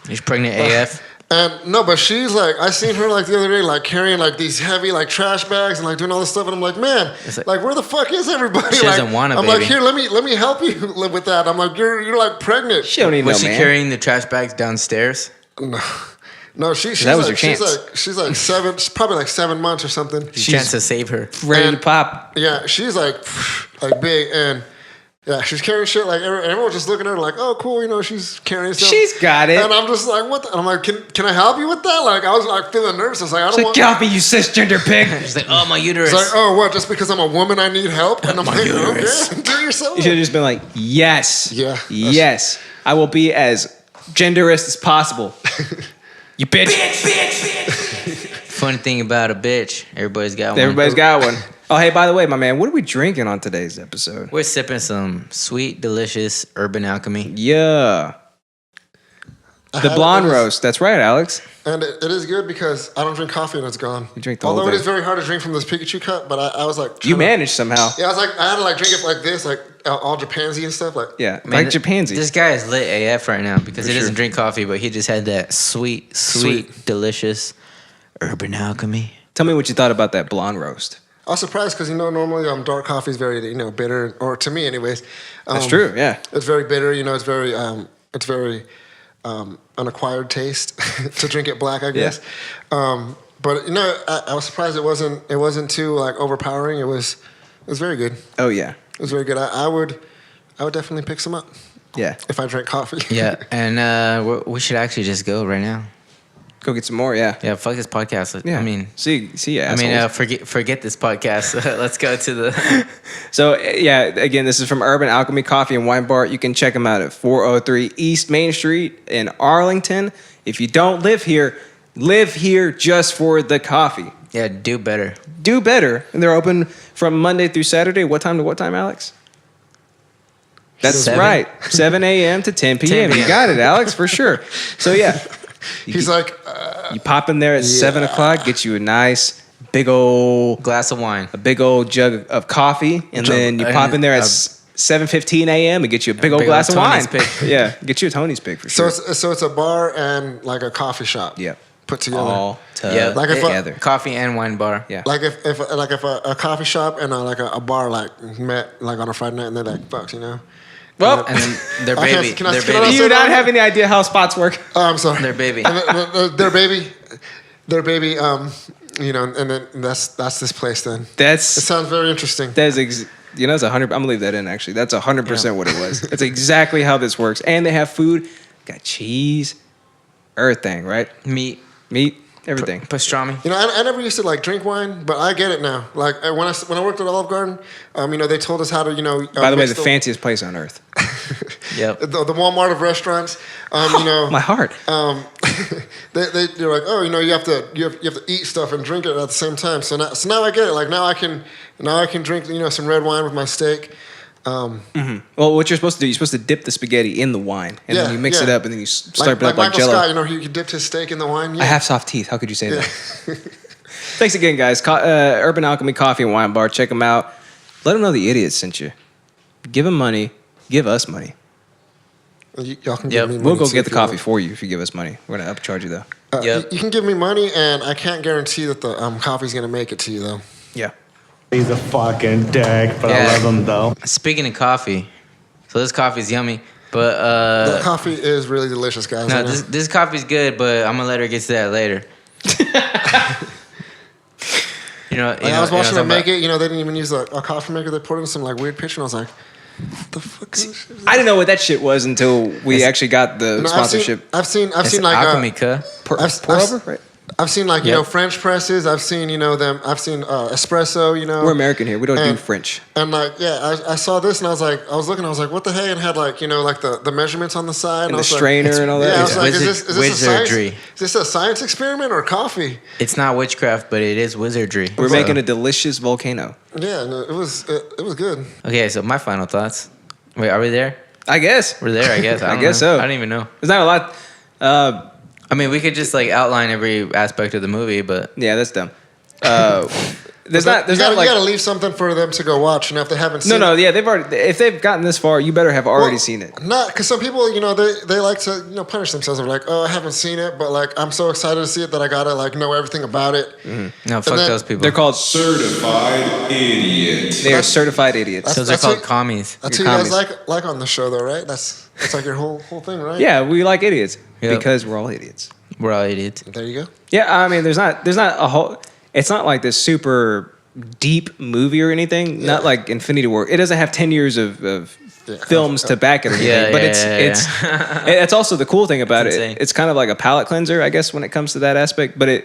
Speaker 2: She's pregnant AF.
Speaker 3: And no, but she's like, I seen her like the other day, like carrying like these heavy like trash bags and like doing all this stuff, and I'm like, man, like where the fuck is everybody?
Speaker 2: She
Speaker 3: like,
Speaker 2: doesn't want a
Speaker 3: I'm
Speaker 2: baby.
Speaker 3: like, here, let me help you live with that. I'm like, you're like pregnant.
Speaker 1: She don't even
Speaker 2: Was
Speaker 1: know,
Speaker 2: she
Speaker 1: man.
Speaker 2: carrying the trash bags downstairs?
Speaker 3: No, she's
Speaker 1: that was
Speaker 3: like,
Speaker 1: your chance.
Speaker 3: She's like probably like 7 months or something.
Speaker 2: Chance to save her.
Speaker 1: Ready to pop.
Speaker 3: Yeah, she's like big, and yeah, she's carrying shit like everyone's just looking at her like, oh cool, you know, she's carrying stuff.
Speaker 1: She's got it.
Speaker 3: And I'm just like, what? And I'm like, can I help you with that? Like I was like feeling nervous. I was like, I don't
Speaker 1: It's
Speaker 3: want.
Speaker 1: like, get off me, you cisgender pig.
Speaker 2: She's like, oh, my uterus.
Speaker 3: It's like, oh, what? Just because I'm a woman, I need help? And I'm like,
Speaker 2: uterus.
Speaker 3: okay, do it yourself.
Speaker 1: You should have just been like, yes.
Speaker 3: Yeah.
Speaker 1: Yes. I will be as genderist as possible. You bitch.
Speaker 2: Funny thing about a bitch, everybody's got one.
Speaker 1: Everybody's got one. Oh, hey, by the way, my man, what are we drinking on today's episode?
Speaker 2: We're sipping some sweet, delicious Urban Alchemy.
Speaker 1: Yeah. The blonde roast. That's right, Alex.
Speaker 3: And it is good because I don't drink coffee and it's gone.
Speaker 1: You drink the whole
Speaker 3: Although it
Speaker 1: thing.
Speaker 3: is very hard to drink from this Pikachu cup, but I was like...
Speaker 1: You managed somehow.
Speaker 3: Yeah, I was like, I had to like drink it like this, like all Japansy and stuff. Like,
Speaker 1: Yeah,
Speaker 2: Man,
Speaker 1: like Japansy.
Speaker 2: This guy is lit AF right now because he
Speaker 1: For
Speaker 2: doesn't
Speaker 1: sure.
Speaker 2: drink coffee, but he just had that sweet, delicious Urban Alchemy.
Speaker 1: Tell me what you thought about that blonde roast.
Speaker 3: I was surprised because, you know, normally dark coffee is very, you know, bitter, or to me anyways.
Speaker 1: That's true, yeah.
Speaker 3: It's very bitter, you know, it's very unacquired taste to drink it black, I guess. But, you know, I was surprised it wasn't too, like, overpowering. It was very good.
Speaker 1: Oh, yeah.
Speaker 3: It was very good. I would definitely pick some up
Speaker 1: Yeah.
Speaker 3: if I drank coffee.
Speaker 2: Yeah, and we should actually just go right now.
Speaker 1: Go get some more, yeah.
Speaker 2: Yeah, fuck this podcast.
Speaker 1: Yeah.
Speaker 2: I mean,
Speaker 1: see ya,
Speaker 2: I mean,
Speaker 1: assholes.
Speaker 2: forget this podcast. Let's go to the.
Speaker 1: So, yeah, again, this is from Urban Alchemy Coffee and Wine Bar. You can check them out at 403 East Main Street in Arlington. If you don't live here just for the coffee.
Speaker 2: Yeah, do better.
Speaker 1: Do better. And they're open from Monday through Saturday. What time to what time, Alex? That's
Speaker 2: 7.
Speaker 1: right. 7 a.m. to 10 p.m.
Speaker 2: 10 p.m.
Speaker 1: You got it, Alex, for sure. So, yeah.
Speaker 3: He's like,
Speaker 1: You pop in there at 7 o'clock, get you a nice big old
Speaker 2: Glass of wine.
Speaker 1: a big old jug of coffee, and then you pop in there at 7:15 a.m. and get you a big old glass of wine.
Speaker 2: Tony's pick.
Speaker 1: Yeah, get you a Tony's pick for
Speaker 3: so
Speaker 1: sure.
Speaker 3: it's a bar and like a coffee shop.
Speaker 1: Yep.
Speaker 3: Put together.
Speaker 1: All
Speaker 2: Yeah,
Speaker 3: Like if
Speaker 1: together.
Speaker 2: Coffee and wine bar.
Speaker 1: Yeah.
Speaker 3: Like if a coffee shop and a bar like met like on a Friday night and they're like, fucks, you know.
Speaker 1: Well,
Speaker 2: And then their
Speaker 3: I can't-
Speaker 2: baby.
Speaker 3: can I-
Speaker 2: Their
Speaker 3: can I
Speaker 1: do
Speaker 2: baby.
Speaker 1: you not have any idea how spots work?
Speaker 3: Oh, I'm sorry.
Speaker 2: Their baby.
Speaker 3: And their baby. You know, and then that's this place. Then it
Speaker 1: That's
Speaker 3: sounds very interesting.
Speaker 1: that's you know, it's 100. I'm gonna leave that in. Actually, that's 100% what it was. That's exactly how this works. And they have food, got cheese, everything, right?
Speaker 2: Meat.
Speaker 1: Everything.
Speaker 2: Pastrami.
Speaker 3: You know, I never used to like drink wine, but I get it now. Like when I worked at Olive Garden, you know, they told us how to, you know.
Speaker 1: By the way,
Speaker 3: mix
Speaker 1: the fanciest place on earth.
Speaker 2: Yep.
Speaker 3: the Walmart of restaurants. You know,
Speaker 1: My heart.
Speaker 3: they're like, oh, you know, you have to eat stuff and drink it at the same time. So now I get it. Like now I can drink, you know, some red wine with my steak.
Speaker 1: Well, what you're supposed to do, you're supposed to dip the spaghetti in the wine, and then you mix it up, and then you slurp it up like
Speaker 3: Michael
Speaker 1: Jello.
Speaker 3: Scott, you know, he dipped his steak in the wine. Yeah.
Speaker 1: I have soft teeth. How could you say that? Thanks again, guys. Urban Alchemy Coffee and Wine Bar. Check them out. Let them know the idiots sent you. Give them money. Give us money.
Speaker 3: Y'all can give me money.
Speaker 1: We'll go
Speaker 3: too,
Speaker 1: get the
Speaker 3: if you want.
Speaker 1: coffee for you if you give us money. We're gonna upcharge you though.
Speaker 3: You can give me money, and I can't guarantee that the coffee's gonna make it to you though.
Speaker 1: Yeah.
Speaker 4: He's a fucking dick, but
Speaker 2: Yeah.
Speaker 4: I love him though.
Speaker 2: Speaking of coffee, so this coffee's yummy, but
Speaker 3: The coffee is really delicious, guys. I
Speaker 2: no,
Speaker 3: know.
Speaker 2: this coffee's good, but I'm gonna let her get to that later.
Speaker 3: I was watching them make it. You know, they didn't even use a coffee maker. They put it in some like weird picture, and I was like, "What the fuck is this?"
Speaker 1: I didn't know what that shit was until we actually got the sponsorship.
Speaker 3: I've seen
Speaker 2: It's
Speaker 3: like
Speaker 2: alchemy, cuh.
Speaker 1: Pour over, right?
Speaker 3: I've seen like you
Speaker 2: Yep.
Speaker 3: know French presses. I've seen them. I've seen espresso. You know,
Speaker 1: We're American here. We don't do
Speaker 3: And-
Speaker 1: French.
Speaker 3: And like I saw this and I was looking. I was like, what the heck? And had like like the measurements on the side
Speaker 1: And
Speaker 3: I
Speaker 1: the
Speaker 3: was like,
Speaker 1: strainer and all that.
Speaker 3: Yeah, I was
Speaker 2: It's
Speaker 3: like, is this a science?
Speaker 2: wizardry.
Speaker 3: Is this a science experiment or coffee?
Speaker 2: It's not witchcraft, but it is wizardry.
Speaker 1: We're
Speaker 2: So-
Speaker 1: making a delicious volcano.
Speaker 3: Yeah, no, it was good.
Speaker 2: Okay, so my final thoughts. Wait, are we there?
Speaker 1: I guess.
Speaker 2: We're there, I guess.
Speaker 1: I
Speaker 2: don't
Speaker 1: guess
Speaker 2: know.
Speaker 1: so.
Speaker 2: I don't even know.
Speaker 1: There's not a lot.
Speaker 2: I mean, we could just like outline every aspect of the movie, but
Speaker 1: Yeah, that's dumb. There's
Speaker 3: You
Speaker 1: not
Speaker 3: gotta
Speaker 1: like
Speaker 3: leave something for them to go watch. You know, if they haven't seen
Speaker 1: no.
Speaker 3: it.
Speaker 1: Yeah, they've already. If they've gotten this far, you better have already
Speaker 3: Well,
Speaker 1: seen it.
Speaker 3: Not because some people, they like to punish themselves. They're like, oh, I haven't seen it, but like I'm so excited to see it that I gotta like know everything about it.
Speaker 2: no, fuck
Speaker 3: then-
Speaker 2: those people.
Speaker 1: They're called.
Speaker 6: Certified idiot.
Speaker 1: They are certified idiots.
Speaker 2: Those are
Speaker 3: that's
Speaker 2: called
Speaker 3: what-
Speaker 2: commies.
Speaker 3: That's
Speaker 1: You're
Speaker 3: who you guys
Speaker 1: commies.
Speaker 3: like on the show, though, right? That's like your whole thing, right?
Speaker 1: Yeah, we like idiots
Speaker 2: Yep.
Speaker 1: because we're all idiots.
Speaker 2: We're all idiots.
Speaker 3: There you go.
Speaker 1: Yeah, I mean, there's not a whole. It's not like this super deep movie or anything.
Speaker 3: Yeah.
Speaker 1: Not like Infinity War. It doesn't have 10 years of films to back it or anything.
Speaker 2: Yeah,
Speaker 1: but
Speaker 2: yeah,
Speaker 1: it's it's also the cool thing about
Speaker 2: It's
Speaker 1: it.
Speaker 2: insane.
Speaker 1: It's kind of like a palate cleanser, I guess, when it comes to that aspect. But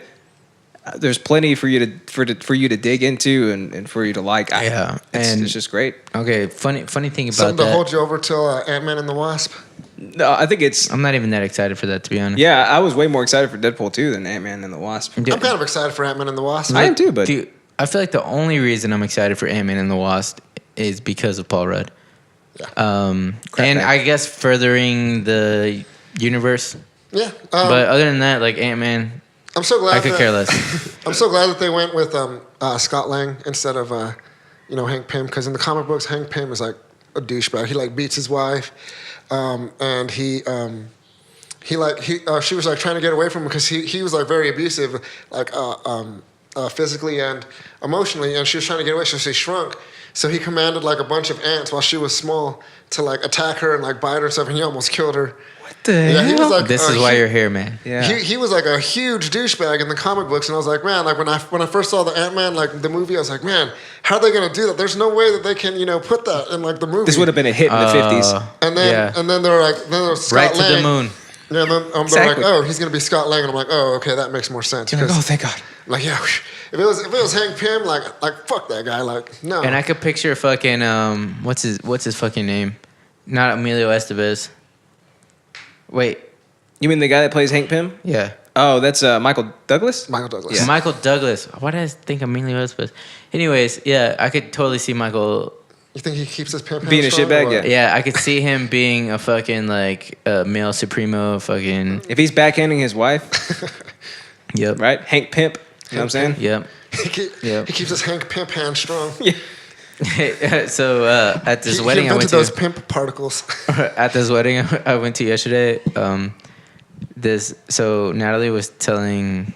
Speaker 1: there's plenty for you to dig into and for you to like.
Speaker 2: Yeah, and-
Speaker 1: it's just great.
Speaker 2: Okay, funny thing about
Speaker 3: Something to
Speaker 2: that.
Speaker 3: hold you over till Ant-Man and the Wasp.
Speaker 1: No, I think it's.
Speaker 2: I'm not even that excited for that, to be honest.
Speaker 1: Yeah, I was way more excited for Deadpool 2 than Ant-Man and the Wasp.
Speaker 2: Dude,
Speaker 3: I'm kind of excited for Ant-Man and the Wasp.
Speaker 1: I am too, but
Speaker 2: Dude, I feel like the only reason I'm excited for Ant-Man and the Wasp is because of Paul Rudd.
Speaker 3: Yeah.
Speaker 2: And
Speaker 1: bag.
Speaker 2: I guess furthering the universe.
Speaker 3: Yeah.
Speaker 2: But other than that, like Ant-Man,
Speaker 3: I'm so glad
Speaker 2: I could care less.
Speaker 3: I'm so glad that they went with Scott Lang instead of Hank Pym, because in the comic books Hank Pym is like a douchebag. He like beats his wife, and she was like trying to get away from him because he was like very abusive, like physically and emotionally, and she was trying to get away. So she shrunk. So he commanded like a bunch of ants while she was small to like attack her and like bite her and stuff, and he almost killed her.
Speaker 1: what the
Speaker 3: Yeah, he was
Speaker 1: hell?
Speaker 3: like
Speaker 2: This is why you're here, man.
Speaker 1: Yeah.
Speaker 3: He was like a huge douchebag in the comic books, and I was like, man, like when I first saw the Ant-Man like the movie, I was like, man, how are they gonna do that? There's no way that they can put that in like the movie.
Speaker 1: This would have been a hit in the 50s.
Speaker 3: And then
Speaker 2: yeah.
Speaker 3: and then they were like, then there was Scott
Speaker 2: Right to
Speaker 3: Lang.
Speaker 2: the moon.
Speaker 3: Yeah, and then they're
Speaker 1: Exactly.
Speaker 3: like, oh, he's gonna be Scott Lang, and I'm like, oh, okay, that makes more sense.
Speaker 1: You're like,
Speaker 3: because,
Speaker 1: oh, thank God.
Speaker 3: like, yeah, if it was Hank Pym, like fuck that guy, like no.
Speaker 2: And I could picture fucking what's his fucking name? Not Emilio Estevez. Wait,
Speaker 1: You mean the guy that plays Hank Pym?
Speaker 2: yeah.
Speaker 1: Oh, that's Michael Douglas?
Speaker 3: Michael Douglas.
Speaker 1: Yeah.
Speaker 2: Michael Douglas. Why did I think Emilio Estevez? Anyways, yeah, I could totally see Michael.
Speaker 3: You think he keeps his pimp
Speaker 1: Being
Speaker 3: hand
Speaker 1: a
Speaker 3: strong, or
Speaker 1: shitbag,
Speaker 3: what?
Speaker 1: yeah.
Speaker 2: Yeah, I could see him being a fucking like male supremo. Fucking
Speaker 1: If he's backhanding his wife,
Speaker 2: yep,
Speaker 1: right? Hank Pimp. You know what I'm saying?
Speaker 2: yep.
Speaker 3: He keeps his Hank Pimp hand strong.
Speaker 2: So at this
Speaker 3: He
Speaker 2: wedding I
Speaker 3: invented
Speaker 2: went
Speaker 3: those
Speaker 2: to,
Speaker 3: pimp particles.
Speaker 2: at this wedding I went to yesterday, so Natalie was telling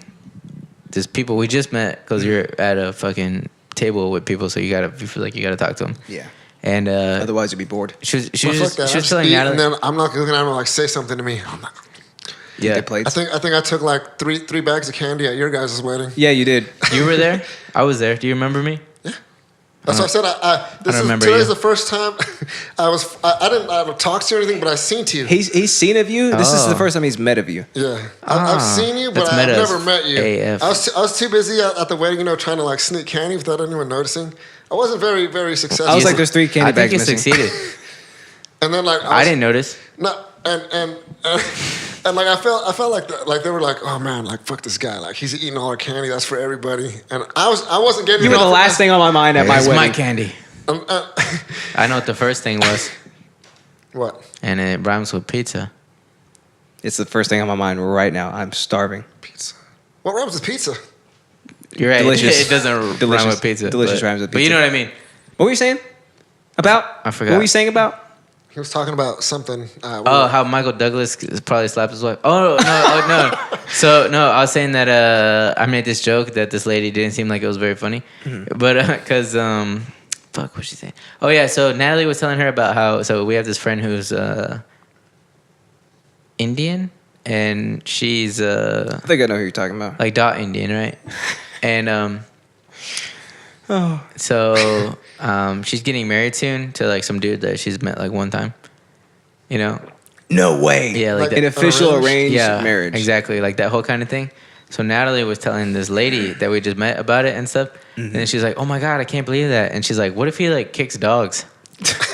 Speaker 2: this people we just met because you're at a fucking table with people, so you feel like you gotta talk to them.
Speaker 1: Yeah.
Speaker 2: And
Speaker 1: Otherwise, you'd be bored.
Speaker 2: she was
Speaker 3: Well, fuck that.
Speaker 2: she
Speaker 3: I
Speaker 2: was
Speaker 3: just
Speaker 2: telling
Speaker 3: eat,
Speaker 2: Natalie.
Speaker 3: and then I'm not looking at him like say something to me. I'm not,
Speaker 2: Yeah,
Speaker 1: Get plates.
Speaker 3: I think I took like three bags of candy at your guys' wedding.
Speaker 1: Yeah, you did.
Speaker 2: you were there. I was there. Do you remember me?
Speaker 3: That's what I said. This
Speaker 2: don't remember
Speaker 3: today's
Speaker 2: you.
Speaker 3: the first time I didn't talk to you or anything, but I seen to you.
Speaker 1: He's seen of you. This is
Speaker 2: Oh.
Speaker 1: the first time he's met of you.
Speaker 3: Yeah, I've seen you, but
Speaker 2: that's
Speaker 3: I've
Speaker 2: meta as
Speaker 3: never met you.
Speaker 2: AF.
Speaker 3: I was too busy at the wedding, trying to like sneak candy without anyone noticing. I wasn't very, very successful.
Speaker 1: I was like, there's 3 candy
Speaker 2: I think
Speaker 1: bags
Speaker 2: you
Speaker 1: missing.
Speaker 2: succeeded.
Speaker 3: and then like
Speaker 2: I didn't notice.
Speaker 3: No, and like I felt like they were like, oh man, like fuck this guy, like he's eating all our candy, that's for everybody. And I wasn't getting.
Speaker 1: You
Speaker 3: it
Speaker 1: were the
Speaker 3: off of
Speaker 1: last thing on my mind at my
Speaker 2: It's
Speaker 1: wedding.
Speaker 2: my candy. I know what the first thing was,
Speaker 3: What?
Speaker 2: and it rhymes with pizza.
Speaker 1: It's the first thing on my mind right now. I'm starving.
Speaker 3: Pizza. What rhymes with pizza?
Speaker 2: You're right.
Speaker 1: Delicious.
Speaker 2: It doesn't rhyme
Speaker 1: Delicious.
Speaker 2: with pizza.
Speaker 1: Delicious
Speaker 2: but,
Speaker 1: rhymes with
Speaker 2: But you
Speaker 1: pizza.
Speaker 2: know what I mean.
Speaker 1: What were you saying? About?
Speaker 2: I forgot.
Speaker 1: What were you saying about?
Speaker 3: He was talking about something.
Speaker 2: Oh, how Michael Douglas probably slapped his wife. Oh no. So no, I was saying that I made this joke that this lady didn't seem like it was very funny, but because fuck, what's she saying? Oh yeah, so Natalie was telling her about how we have this friend who's Indian, and she's
Speaker 1: I think I know who you're talking about.
Speaker 2: like dot Indian, right? And so she's getting married soon to like some dude that she's met like one time, you know.
Speaker 1: No way.
Speaker 2: Yeah, like
Speaker 3: Like
Speaker 1: An
Speaker 2: that.
Speaker 1: official
Speaker 3: arranged?
Speaker 1: arranged marriage.
Speaker 2: Exactly, like that whole kind of thing. So Natalie was telling this lady that we just met about it and stuff, and then she's like, "Oh my god, I can't believe that!" And she's like, "What if he like kicks dogs?"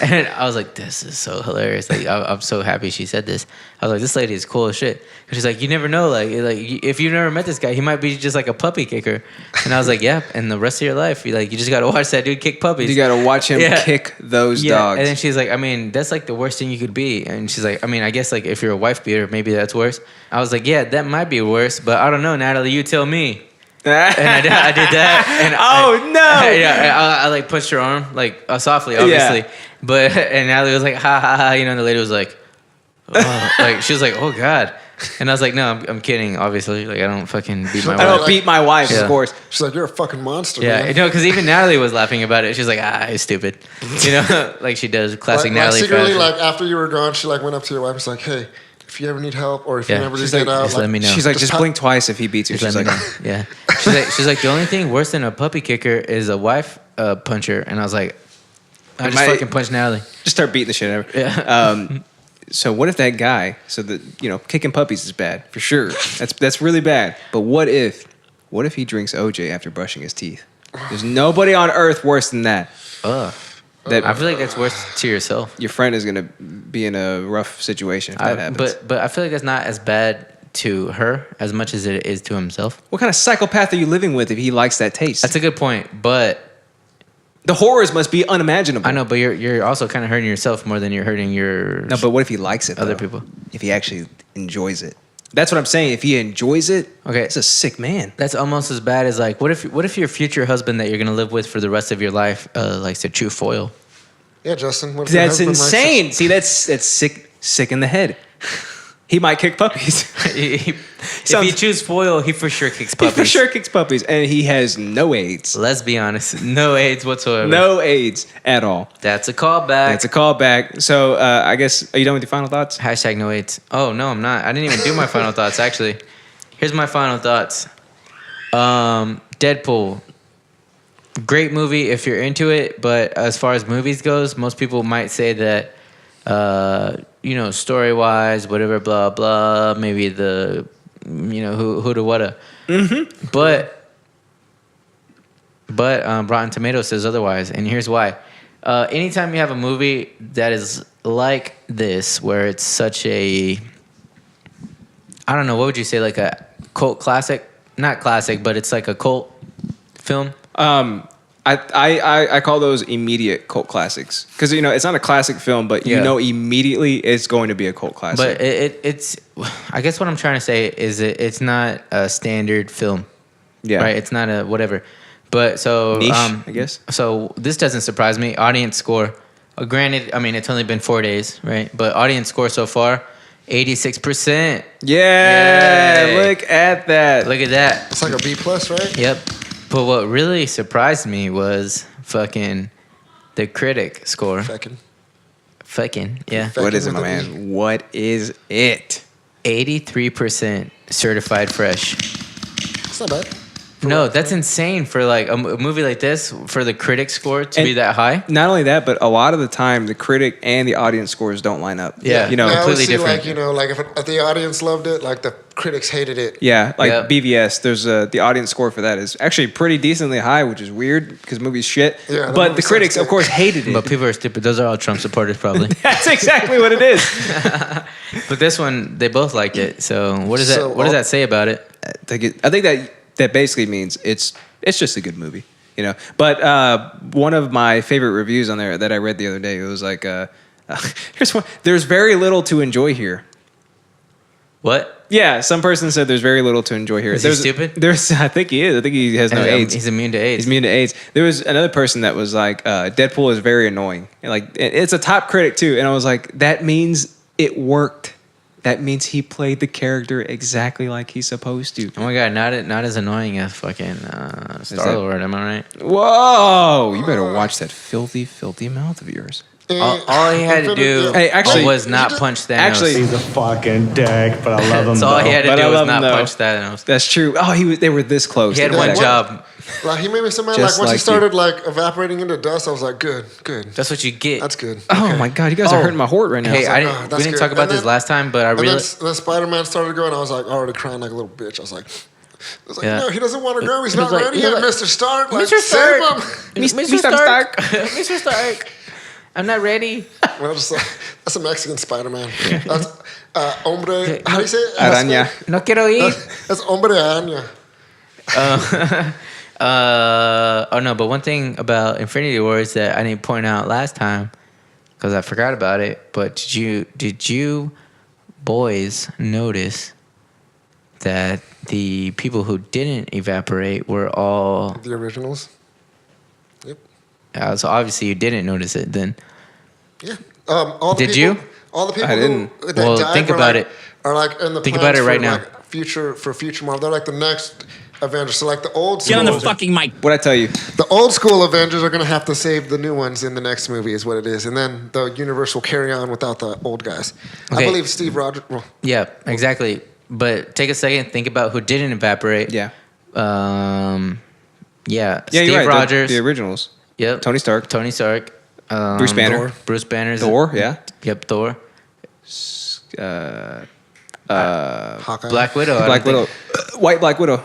Speaker 2: And I was like, "This is so hilarious!" Like, I'm so happy she said this. I was like, "This lady is cool as shit." And she's like, "You never know, like if you've never met this guy, he might be just like a puppy kicker." And I was like, "Yeah." And the rest of your life, you just gotta watch that dude kick puppies.
Speaker 1: You got to watch him
Speaker 2: Yeah.
Speaker 1: kick those
Speaker 2: Yeah,
Speaker 1: dogs.
Speaker 2: and then she's like, I mean, that's like the worst thing you could be. And she's like, I mean, I guess like if you're a wife beater, maybe that's worse. I was like, yeah, that might be worse, but I don't know, Natalie, you tell me. And I did that. And
Speaker 1: Oh, no.
Speaker 2: I like pushed her arm like softly, obviously. But and Natalie was like, ha ha ha, and the lady was like, oh. Like she was like, oh god. And I was like, no, I'm kidding. Obviously, like I don't fucking beat my
Speaker 1: I
Speaker 2: wife.
Speaker 1: don't beat my wife,
Speaker 2: Yeah.
Speaker 1: of course.
Speaker 3: She's like, you're a fucking monster,
Speaker 2: Yeah,
Speaker 3: man.
Speaker 2: because even Natalie was laughing about it. She's like, it's stupid, like she does. Classic
Speaker 3: Like
Speaker 2: Natalie.
Speaker 3: secretly,
Speaker 2: fashion.
Speaker 3: like after you were gone, she like went up to your wife and was like, hey, if you ever need help or if you
Speaker 2: Yeah.
Speaker 3: never
Speaker 1: She's
Speaker 3: just
Speaker 1: like,
Speaker 3: get out,
Speaker 2: just let me know.
Speaker 1: She's like,
Speaker 3: Just
Speaker 1: just
Speaker 3: ha-
Speaker 1: blink twice if he beats you.
Speaker 2: Just
Speaker 1: She's
Speaker 2: let
Speaker 1: like,
Speaker 2: me know. Yeah. She's like, the only thing worse than a puppy kicker is a wife puncher. And I was like, I just fucking punched Natalie.
Speaker 1: just start beating the shit out of her.
Speaker 2: Yeah.
Speaker 1: So what if that guy? So that kicking puppies is bad for sure. That's really bad. But what if he drinks OJ after brushing his teeth? There's nobody on earth worse than that.
Speaker 2: Ugh.
Speaker 1: That
Speaker 2: I feel like that's worse to yourself.
Speaker 1: your friend is gonna be in a rough situation if that happens.
Speaker 2: But I feel like that's not as bad to her as much as it is to himself.
Speaker 1: What kind of psychopath are you living with if he likes that taste?
Speaker 2: That's a good point, but
Speaker 1: The horrors must be unimaginable.
Speaker 2: I know, but you're also kind of hurting yourself more than you're hurting your
Speaker 1: No, but what if he likes it?
Speaker 2: other
Speaker 1: though?
Speaker 2: people.
Speaker 1: If he actually enjoys it. That's what I'm saying. If he enjoys it,
Speaker 2: Okay.
Speaker 1: he's a sick man.
Speaker 2: That's almost as bad as like what if your future husband that you're gonna live with for the rest of your life likes to chew foil?
Speaker 3: yeah, Justin. What if your
Speaker 1: That's
Speaker 3: husband likes to-
Speaker 1: insane. See, that's sick in the head. He might kick puppies.
Speaker 2: If he
Speaker 1: Sounds-
Speaker 2: chews foil, he for sure kicks
Speaker 1: He
Speaker 2: puppies.
Speaker 1: for sure kicks puppies, and he has no AIDS.
Speaker 2: Let's be honest, no AIDS whatsoever.
Speaker 1: No AIDS at all.
Speaker 2: That's a callback.
Speaker 1: That's a callback. So I guess, are you done with your final thoughts?
Speaker 2: Hashtag no AIDS. Oh no, I'm not. I didn't even do my final thoughts actually. Here's my final thoughts. Deadpool. Great movie if you're into it, but as far as movies goes, most people might say that story wise, whatever, blah blah, maybe the who to whata. Mm-hmm. But Rotten Tomatoes says otherwise, and here's why. Anytime you have a movie that is like this, where it's such a, I don't know, what would you say, like a cult classic? Not classic, but it's like a cult film.
Speaker 1: I call those immediate cult classics because it's not a classic film, but
Speaker 2: Yeah.
Speaker 1: immediately it's going to be a cult classic.
Speaker 2: But it's, I guess what I'm trying to say is it's not a standard film,
Speaker 1: yeah,
Speaker 2: right? It's not a whatever. But so
Speaker 1: niche, I guess.
Speaker 2: So this doesn't surprise me. Audience score, granted, I mean it's only been 4 days, right? But audience score so far, 86%.
Speaker 1: Yeah,
Speaker 2: Yay.
Speaker 1: look at that.
Speaker 2: Look at that.
Speaker 3: It's like a B plus, right?
Speaker 2: Yep. But what really surprised me was fucking the critic score.
Speaker 3: Fucking.
Speaker 2: Yeah.
Speaker 1: What is it,
Speaker 3: Fucking
Speaker 1: my
Speaker 3: with
Speaker 1: man? What is it?
Speaker 2: 83% certified fresh.
Speaker 3: It's not bad.
Speaker 2: No, that's insane for like a movie like this, for the critic score to be
Speaker 1: And-
Speaker 2: that high.
Speaker 1: Not only that, but a lot of the time the critic and the audience scores don't line up.
Speaker 2: Yeah.
Speaker 1: you know.
Speaker 3: I always
Speaker 2: completely
Speaker 3: see,
Speaker 2: different.
Speaker 3: like, if the audience loved it, like the critics hated it.
Speaker 1: Yeah, like
Speaker 2: Yep.
Speaker 1: BVS, there's the audience score for that is actually pretty decently high, which is weird because the movie's shit.
Speaker 3: Yeah, the
Speaker 1: but
Speaker 3: movie
Speaker 1: the critics,
Speaker 3: sucks,
Speaker 1: of course, hated it.
Speaker 2: But people are stupid. Those are all Trump supporters, probably.
Speaker 1: That's exactly what it is.
Speaker 2: But this one, they both liked it. So what does
Speaker 3: So
Speaker 2: that? What does that say about it?
Speaker 1: I think that basically means it's just a good movie. you know. But one of my favorite reviews on there that I read the other day, it was like, here's one. There's very little to enjoy here.
Speaker 2: What?
Speaker 1: Yeah, some person said there's very little to enjoy here.
Speaker 2: Is he stupid?
Speaker 1: I think he is. I think he has no AIDS.
Speaker 2: He's immune to AIDS.
Speaker 1: He's immune to AIDS. There was another person that was like, Deadpool is very annoying. And like, it's a top critic too. And I was like, that means it worked. That means he played the character exactly like he's supposed to.
Speaker 2: Oh my god, not as annoying as fucking Star-Lord, am I right?
Speaker 1: Whoa! You better watch that filthy, filthy mouth of yours.
Speaker 2: All he had to do was not punch Thanos.
Speaker 1: Actually,
Speaker 4: He's a fucking dick, but I love him.
Speaker 2: That's all he had to
Speaker 1: But I
Speaker 2: do was
Speaker 1: love him,
Speaker 2: not
Speaker 1: though.
Speaker 2: punch Thanos.
Speaker 1: That's true. Oh, they were this close.
Speaker 2: He had
Speaker 1: to
Speaker 2: one
Speaker 1: that.
Speaker 2: job.
Speaker 3: Like he made me so mad.
Speaker 1: Just
Speaker 3: Like once he
Speaker 1: like
Speaker 3: started like evaporating into dust, I was like, good.
Speaker 2: That's what you get.
Speaker 3: That's good.
Speaker 1: Oh my god, you guys are hurting my heart right now.
Speaker 2: Hey,
Speaker 3: like,
Speaker 2: we
Speaker 3: that's
Speaker 2: didn't
Speaker 3: good.
Speaker 2: talk about
Speaker 3: And
Speaker 2: this
Speaker 3: then-
Speaker 2: last time, but I
Speaker 3: And
Speaker 2: really.
Speaker 3: then Spider-Man started going. I was like already crying like a little bitch. I was like,
Speaker 2: Yeah.
Speaker 3: no, he doesn't want to go. He's
Speaker 2: He
Speaker 3: not
Speaker 2: was like-
Speaker 3: ready
Speaker 2: he was
Speaker 3: yet,
Speaker 2: like,
Speaker 3: Mr. Stark. Like,
Speaker 2: Mr.
Speaker 3: save
Speaker 2: Stark.
Speaker 3: him.
Speaker 2: Mr. Stark. Mr. Stark. I'm not ready.
Speaker 3: Well, just, that's a Mexican Spider-Man. That's hombre. How do you say it?
Speaker 1: Araña.
Speaker 2: No quiero ir.
Speaker 3: That's hombre araña.
Speaker 2: Oh no, but one thing about Infinity Wars that I didn't point out last time because I forgot about it. But did you boys notice that the people who didn't evaporate were all?
Speaker 3: The originals. Yep.
Speaker 2: So obviously you didn't notice it then.
Speaker 3: Yeah. All the
Speaker 2: Did
Speaker 3: people,
Speaker 2: you?
Speaker 3: All the people
Speaker 1: I didn't.
Speaker 3: who that
Speaker 2: Well,
Speaker 3: died
Speaker 2: think
Speaker 3: were
Speaker 2: about
Speaker 3: like,
Speaker 2: it.
Speaker 3: Are like in the
Speaker 2: Think
Speaker 3: plans
Speaker 2: about it right
Speaker 3: for,
Speaker 2: now.
Speaker 3: Like, future Marvel. They're like the next Avengers. So like the old school.
Speaker 7: Get on the fucking mic.
Speaker 1: What'd I tell you?
Speaker 3: The old school Avengers are gonna have to save the new ones in the next movie, is what it is, and then the universe will carry on without the old guys.
Speaker 2: Okay.
Speaker 3: I believe Steve Rogers. Well,
Speaker 2: Yeah, exactly. But take a second, think about who didn't evaporate.
Speaker 1: Yeah.
Speaker 2: Yeah.
Speaker 1: Yeah,
Speaker 2: Steve
Speaker 1: you're right.
Speaker 2: Rogers.
Speaker 1: The originals.
Speaker 2: Yep.
Speaker 1: Tony Stark.
Speaker 2: Tony Stark.
Speaker 1: Bruce Banner.
Speaker 2: Bruce Banner's
Speaker 1: Thor. Yeah.
Speaker 2: Yep. Thor.
Speaker 3: Hawkeye.
Speaker 2: Black Widow. I
Speaker 1: Black
Speaker 2: don't
Speaker 1: Widow.
Speaker 2: think-
Speaker 1: White Black Widow.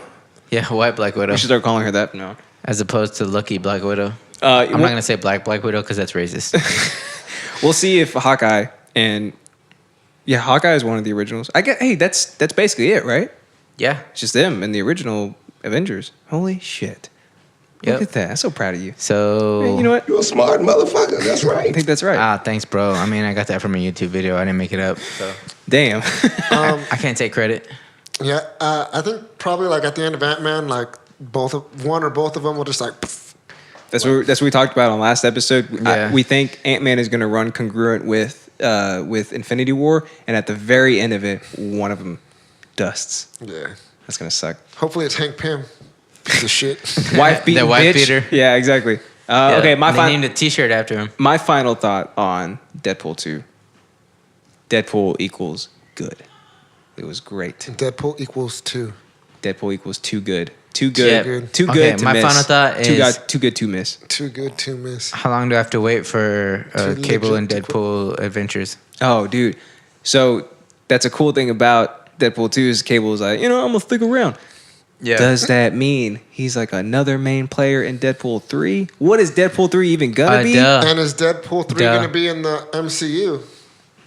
Speaker 2: Yeah, White Black Widow.
Speaker 1: We should start calling her that. No.
Speaker 2: As opposed to Lucky Black Widow. I'm not gonna say Black Widow because that's racist.
Speaker 1: We'll see if Hawkeye and Hawkeye is one of the originals. I get. Hey, that's basically it, right?
Speaker 2: Yeah.
Speaker 1: It's just them and the original Avengers. Holy shit!
Speaker 2: Yep.
Speaker 1: Look at that. I'm so proud of you.
Speaker 2: So
Speaker 1: Hey, you know what?
Speaker 5: You a smart motherfucker. That's
Speaker 1: I
Speaker 5: right.
Speaker 1: think that's right.
Speaker 2: thanks, bro. I mean, I got that from a YouTube video. I didn't make it up, so
Speaker 1: Damn.
Speaker 2: I can't take credit.
Speaker 3: Yeah, I think probably like at the end of Ant-Man, like one or both of them will just like. Pff,
Speaker 1: That's what we talked about on last episode.
Speaker 2: Yeah.
Speaker 1: We think Ant-Man is going to run congruent with Infinity War, and at the very end of it, one of them dusts.
Speaker 3: yeah.
Speaker 1: That's going to suck.
Speaker 3: Hopefully it's Hank Pym. Piece of shit.
Speaker 1: Wife beating
Speaker 2: The wife
Speaker 1: bitch.
Speaker 2: beater.
Speaker 1: Yeah, exactly.
Speaker 2: Yeah,
Speaker 1: Okay,
Speaker 2: they named a T-shirt after him.
Speaker 1: my final thought on Deadpool 2. Deadpool equals good. It was great.
Speaker 3: Deadpool equals 2.
Speaker 1: Deadpool equals too good. Too good.
Speaker 2: Yeah.
Speaker 1: Too
Speaker 2: Okay,
Speaker 1: good to
Speaker 2: my
Speaker 1: miss.
Speaker 2: final thought
Speaker 1: too
Speaker 2: is-
Speaker 1: too good to miss.
Speaker 3: Too good to miss.
Speaker 2: How long do I have to wait for
Speaker 3: Too
Speaker 2: Cable and
Speaker 3: legit to
Speaker 2: Deadpool adventures?
Speaker 1: Oh, dude. So that's a cool thing about Deadpool 2 is Cable's like, I'm going to stick around.
Speaker 2: Yeah.
Speaker 1: Does that mean he's like another main player in Deadpool 3? What is Deadpool 3 even going to be?
Speaker 2: Duh.
Speaker 3: And is Deadpool 3
Speaker 2: Duh.
Speaker 3: going to be in the MCU?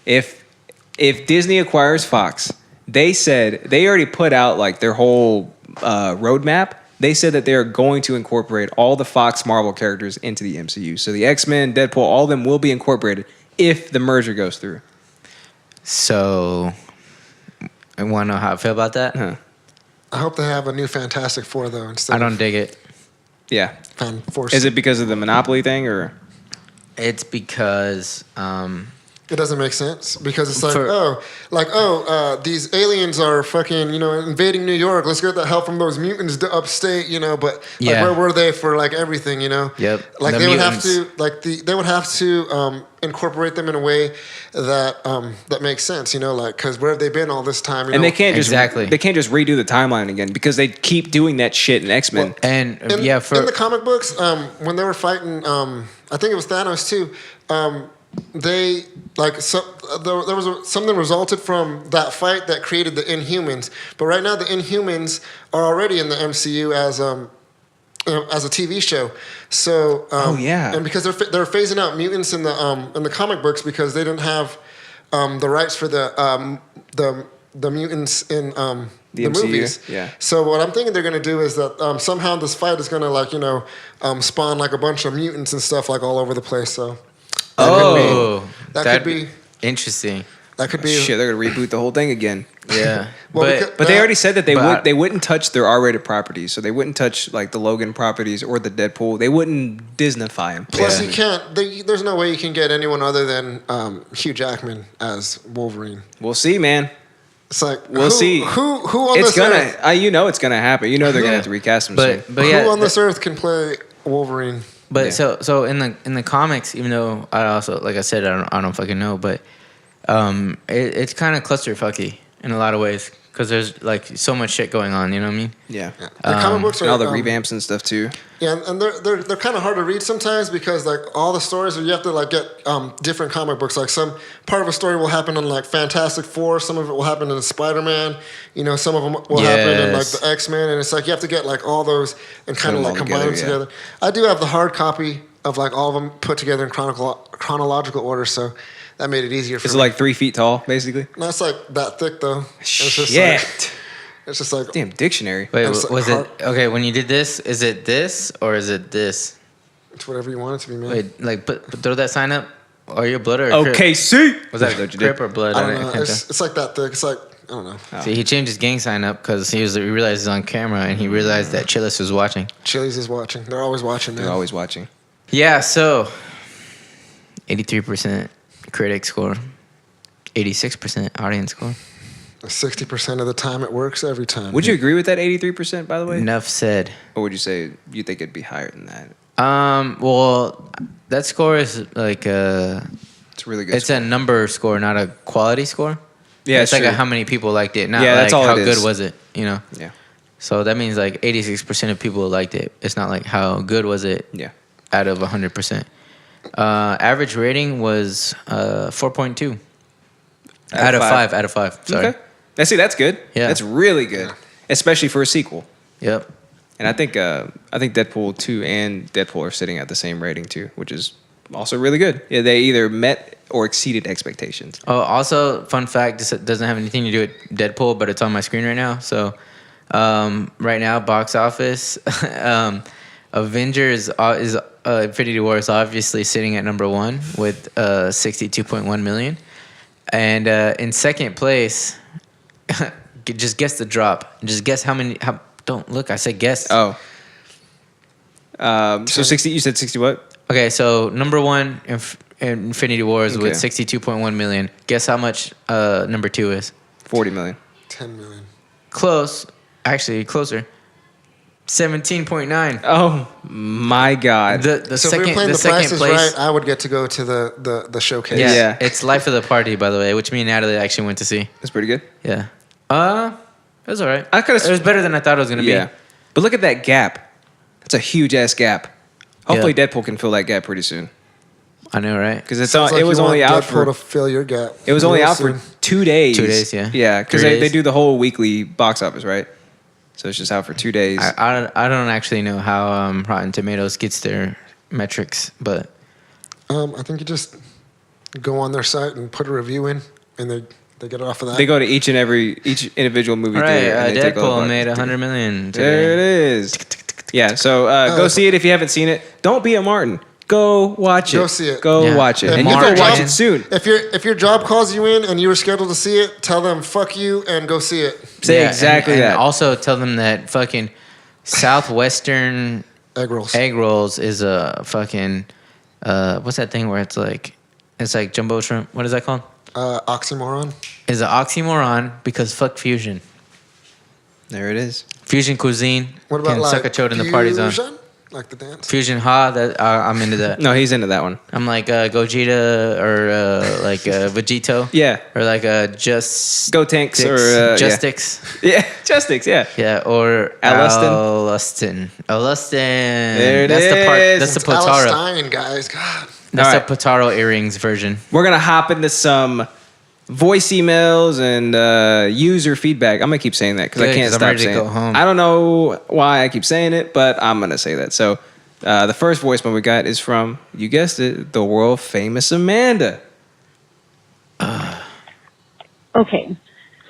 Speaker 1: If Disney acquires Fox, they said they already put out like their whole roadmap. They said that they are going to incorporate all the Fox Marvel characters into the MCU. So the X-Men, Deadpool, all of them will be incorporated if the merger goes through.
Speaker 2: So, I want to know how I feel about that.
Speaker 1: Huh.
Speaker 3: I hope they have a new Fantastic Four though instead.
Speaker 2: I don't dig it.
Speaker 1: Yeah.
Speaker 3: of Fan Force.
Speaker 1: Is it because of the Monopoly thing or?
Speaker 2: It's because
Speaker 3: It doesn't make sense because it's
Speaker 2: For-
Speaker 3: these aliens are fucking invading New York. Let's get the help from those mutants upstate, but
Speaker 2: Yeah.
Speaker 3: where were they for like everything,
Speaker 2: Yep.
Speaker 3: Like
Speaker 2: The
Speaker 3: they
Speaker 2: mutants.
Speaker 3: would have to incorporate them in a way that that makes sense, because where have they been all this time?
Speaker 1: And they can't just
Speaker 2: Exactly.
Speaker 1: they can't just redo the timeline again because they keep doing that shit in X-Men.
Speaker 2: and
Speaker 3: In the comic books, when they were fighting, I think it was Thanos too. They there was something resulted from that fight that created the Inhumans. But right now, the Inhumans are already in the MCU as a TV show. So and because they're phasing out mutants in the comic books because they didn't have the rights for the the mutants in the
Speaker 1: MCU,
Speaker 3: movies.
Speaker 1: yeah.
Speaker 3: So what I'm thinking they're gonna do is that somehow this fight is gonna like spawn like a bunch of mutants and stuff like all over the place. So that could be
Speaker 2: interesting.
Speaker 3: that could be
Speaker 1: Shit, they're gonna reboot the whole thing again.
Speaker 2: Yeah,
Speaker 3: Well,
Speaker 2: but
Speaker 1: But they already said that
Speaker 2: But-
Speaker 1: they wouldn't touch their R-rated properties, so they wouldn't touch like the Logan properties or the Deadpool. They wouldn't Disneyfy them.
Speaker 3: Plus,
Speaker 2: Yeah.
Speaker 3: you can't. There's no way you can get anyone other than Hugh Jackman as Wolverine.
Speaker 1: We'll see, man.
Speaker 3: It's like
Speaker 1: We'll see.
Speaker 3: Who on
Speaker 1: It's
Speaker 3: this
Speaker 1: gonna.
Speaker 3: earth?
Speaker 1: It's gonna happen. You know they're gonna have to recast him soon.
Speaker 2: but yeah,
Speaker 3: Who on this earth can play Wolverine?
Speaker 2: But
Speaker 1: Yeah.
Speaker 2: so in the comics, even though I also, like I said, I don't fucking know, but it's kind of clusterfucky in a lot of ways because there's like so much shit going on. You know what I mean?
Speaker 1: Yeah.
Speaker 3: The comic books are
Speaker 1: And all the revamps and stuff too.
Speaker 3: Yeah, and they're kind of hard to read sometimes because like all the stories, you have to like get different comic books. Like some part of a story will happen in like Fantastic Four, some of it will happen in Spider-Man. Some of them will happen in like
Speaker 2: Yes.
Speaker 3: the X-Men, and it's like you have to get like all those and kind of
Speaker 1: them
Speaker 3: like
Speaker 1: all
Speaker 3: combine them
Speaker 1: together,
Speaker 3: together. I do have the hard copy of like all of them put together in chronological order, so that made it easier for
Speaker 1: It's
Speaker 3: me.
Speaker 1: like 3 feet tall, basically.
Speaker 3: No, it's like that thick though. It's just
Speaker 1: Shit.
Speaker 3: like, it's just like
Speaker 1: Damn dictionary.
Speaker 2: Wait,
Speaker 3: It's
Speaker 2: was
Speaker 3: hard-
Speaker 2: it okay when you did this? Is it this or is it this?
Speaker 3: it's whatever you want it to be, man.
Speaker 2: Wait, like throw that sign up. Are you blood or Crip?
Speaker 1: OKC.
Speaker 2: Was that
Speaker 1: What you did?
Speaker 2: Crip or blood?
Speaker 3: I don't
Speaker 2: can't
Speaker 3: know.
Speaker 2: tell.
Speaker 3: It's like that thick. It's like I don't know.
Speaker 2: See, he changed his gang sign up because he realized he's on camera and he realized that Chillis was watching.
Speaker 3: Chili's is watching. They're always watching, man.
Speaker 1: They're always watching.
Speaker 2: Yeah, so 83% critic score, 86% audience score.
Speaker 3: 60% of the time it works every time.
Speaker 1: Would you agree with that 83%, by the way?
Speaker 2: Enough said.
Speaker 1: Or would you say you think it'd be higher than that?
Speaker 2: Well, that score is like
Speaker 1: It's a really good.
Speaker 2: it's a number score, not a quality score.
Speaker 1: Yeah,
Speaker 2: it's like
Speaker 1: true.
Speaker 2: how many people liked it, not
Speaker 1: Yeah,
Speaker 2: like
Speaker 1: that's all
Speaker 2: how
Speaker 1: it is.
Speaker 2: good was it,
Speaker 1: Yeah.
Speaker 2: So that means like 86% of people liked it. It's not like how good was it
Speaker 1: Yeah.
Speaker 2: out of 100%. Average rating was 4.2 out of 5. Out of 5. Sorry.
Speaker 1: Okay. Now, see, that's good.
Speaker 2: Yeah.
Speaker 1: That's really good, especially for a sequel.
Speaker 2: Yep.
Speaker 1: And I think Deadpool 2 and Deadpool are sitting at the same rating too, which is also really good. Yeah, they either met or exceeded expectations.
Speaker 2: Oh, also, fun fact: this doesn't have anything to do with Deadpool, but it's on my screen right now. So, right now, box office, Avengers is Infinity War is obviously sitting at number 1 with 62.1 million, and in second place, just guess the drop. Just guess how many. Don't look. I said guess.
Speaker 1: Oh. So 60. You said 60 what?
Speaker 2: Okay, so number 1 Infinity Wars
Speaker 1: Okay.
Speaker 2: with 62.1 million. Guess how much number 2 is?
Speaker 1: 40 million.
Speaker 3: 10 million.
Speaker 2: Close. Actually, closer. 17.9.
Speaker 1: Oh my God.
Speaker 2: The
Speaker 3: So if
Speaker 2: second
Speaker 3: we were playing
Speaker 2: the
Speaker 3: the
Speaker 2: second
Speaker 3: prices
Speaker 2: place.
Speaker 3: right, I would get to go to the showcase.
Speaker 2: Yeah,
Speaker 1: Yeah.
Speaker 2: it's Life of the Party, by the way, which me and Natalie actually went to see.
Speaker 1: That's pretty good.
Speaker 2: Yeah. It was alright.
Speaker 1: I could've-
Speaker 2: It was better than I thought it was gonna
Speaker 1: Yeah.
Speaker 2: be.
Speaker 1: But look at that gap. That's a huge ass gap. Hopefully Deadpool can fill that gap pretty soon.
Speaker 2: I know, right?
Speaker 1: Because it's
Speaker 3: Sounds like
Speaker 1: it was
Speaker 3: you
Speaker 1: only
Speaker 3: want
Speaker 1: out
Speaker 3: Deadpool to
Speaker 1: for
Speaker 3: fill your gap.
Speaker 1: it was only
Speaker 3: real
Speaker 1: out for
Speaker 3: soon.
Speaker 1: 2 days.
Speaker 2: 2 days, yeah.
Speaker 1: Yeah, because
Speaker 2: 3
Speaker 1: they
Speaker 2: days.
Speaker 1: do the whole weekly box office, right? So it's just out for 2 days.
Speaker 2: I don't actually know how Rotten Tomatoes gets their metrics, but
Speaker 3: I think you just go on their site and put a review in, and they get it off of that.
Speaker 1: They go to each individual movie
Speaker 2: right,
Speaker 1: theater. and they take all
Speaker 2: Deadpool
Speaker 1: the-
Speaker 2: made 100 million today.
Speaker 1: There it is. Yeah, so go see it if you haven't seen it. Don't be a Martin. Go watch it.
Speaker 3: Go see it.
Speaker 1: Go
Speaker 2: Yeah.
Speaker 1: watch it.
Speaker 3: If
Speaker 1: And you
Speaker 2: Martin-
Speaker 1: go watch it soon.
Speaker 3: If your job calls you in and you were scheduled to see it, tell them fuck you and go see it.
Speaker 1: Say
Speaker 2: Yeah,
Speaker 1: exactly
Speaker 2: and
Speaker 1: that.
Speaker 2: also tell them that fucking Southwestern
Speaker 3: Egg rolls.
Speaker 2: egg rolls is a fucking what's that thing where it's like jumbo shrimp? What is that called?
Speaker 3: Oxymoron.
Speaker 2: Is an oxymoron because fuck fusion.
Speaker 1: There it is.
Speaker 2: Fusion cuisine
Speaker 3: What about
Speaker 2: can
Speaker 3: like
Speaker 2: suck a chode in the party zone.
Speaker 3: fusion? Like the dance.
Speaker 2: Fusion that I'm into that.
Speaker 1: No, he's into that one.
Speaker 2: I'm like Gogeta or like Vegito.
Speaker 1: Yeah.
Speaker 2: Or like Just
Speaker 1: Go Tanks or
Speaker 2: Justix.
Speaker 1: Yeah, Justix, yeah.
Speaker 2: Yeah, or
Speaker 1: Alustin.
Speaker 2: Alustin.
Speaker 1: There it
Speaker 2: That's the part.
Speaker 1: is.
Speaker 2: That's the
Speaker 3: It's
Speaker 2: Potaro.
Speaker 3: Palestine, guys. God.
Speaker 2: That's
Speaker 1: All right.
Speaker 2: the Potaro earrings version.
Speaker 1: We're gonna hop into some voice emails and user feedback. I'm gonna keep saying that because I
Speaker 2: Good,
Speaker 1: can't
Speaker 2: 'cause I'm
Speaker 1: stop
Speaker 2: ready to
Speaker 1: saying
Speaker 2: go
Speaker 1: it.
Speaker 2: home.
Speaker 1: I don't know why I keep saying it, but I'm gonna say that. So the first voicemail we got is from, you guessed it, the world famous Amanda.
Speaker 7: Okay.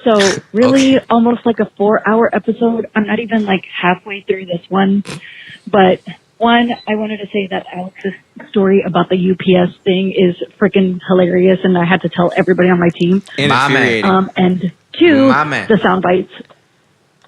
Speaker 7: So really almost like a 4-hour episode. I'm not even like halfway through this one. But one, I wanted to say that Alex's story about the UPS thing is freaking hilarious, and I had to tell everybody on my team.
Speaker 1: And infuriating.
Speaker 7: And two,
Speaker 2: My man.
Speaker 7: the sound bites.